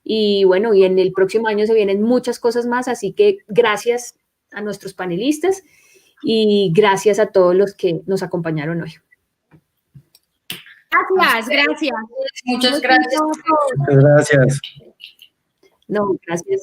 Y bueno, y en el próximo año se vienen muchas cosas más, así que gracias a nuestros panelistas y gracias a todos los que nos acompañaron hoy. Gracias. Muchas gracias. Muchas gracias. No, gracias.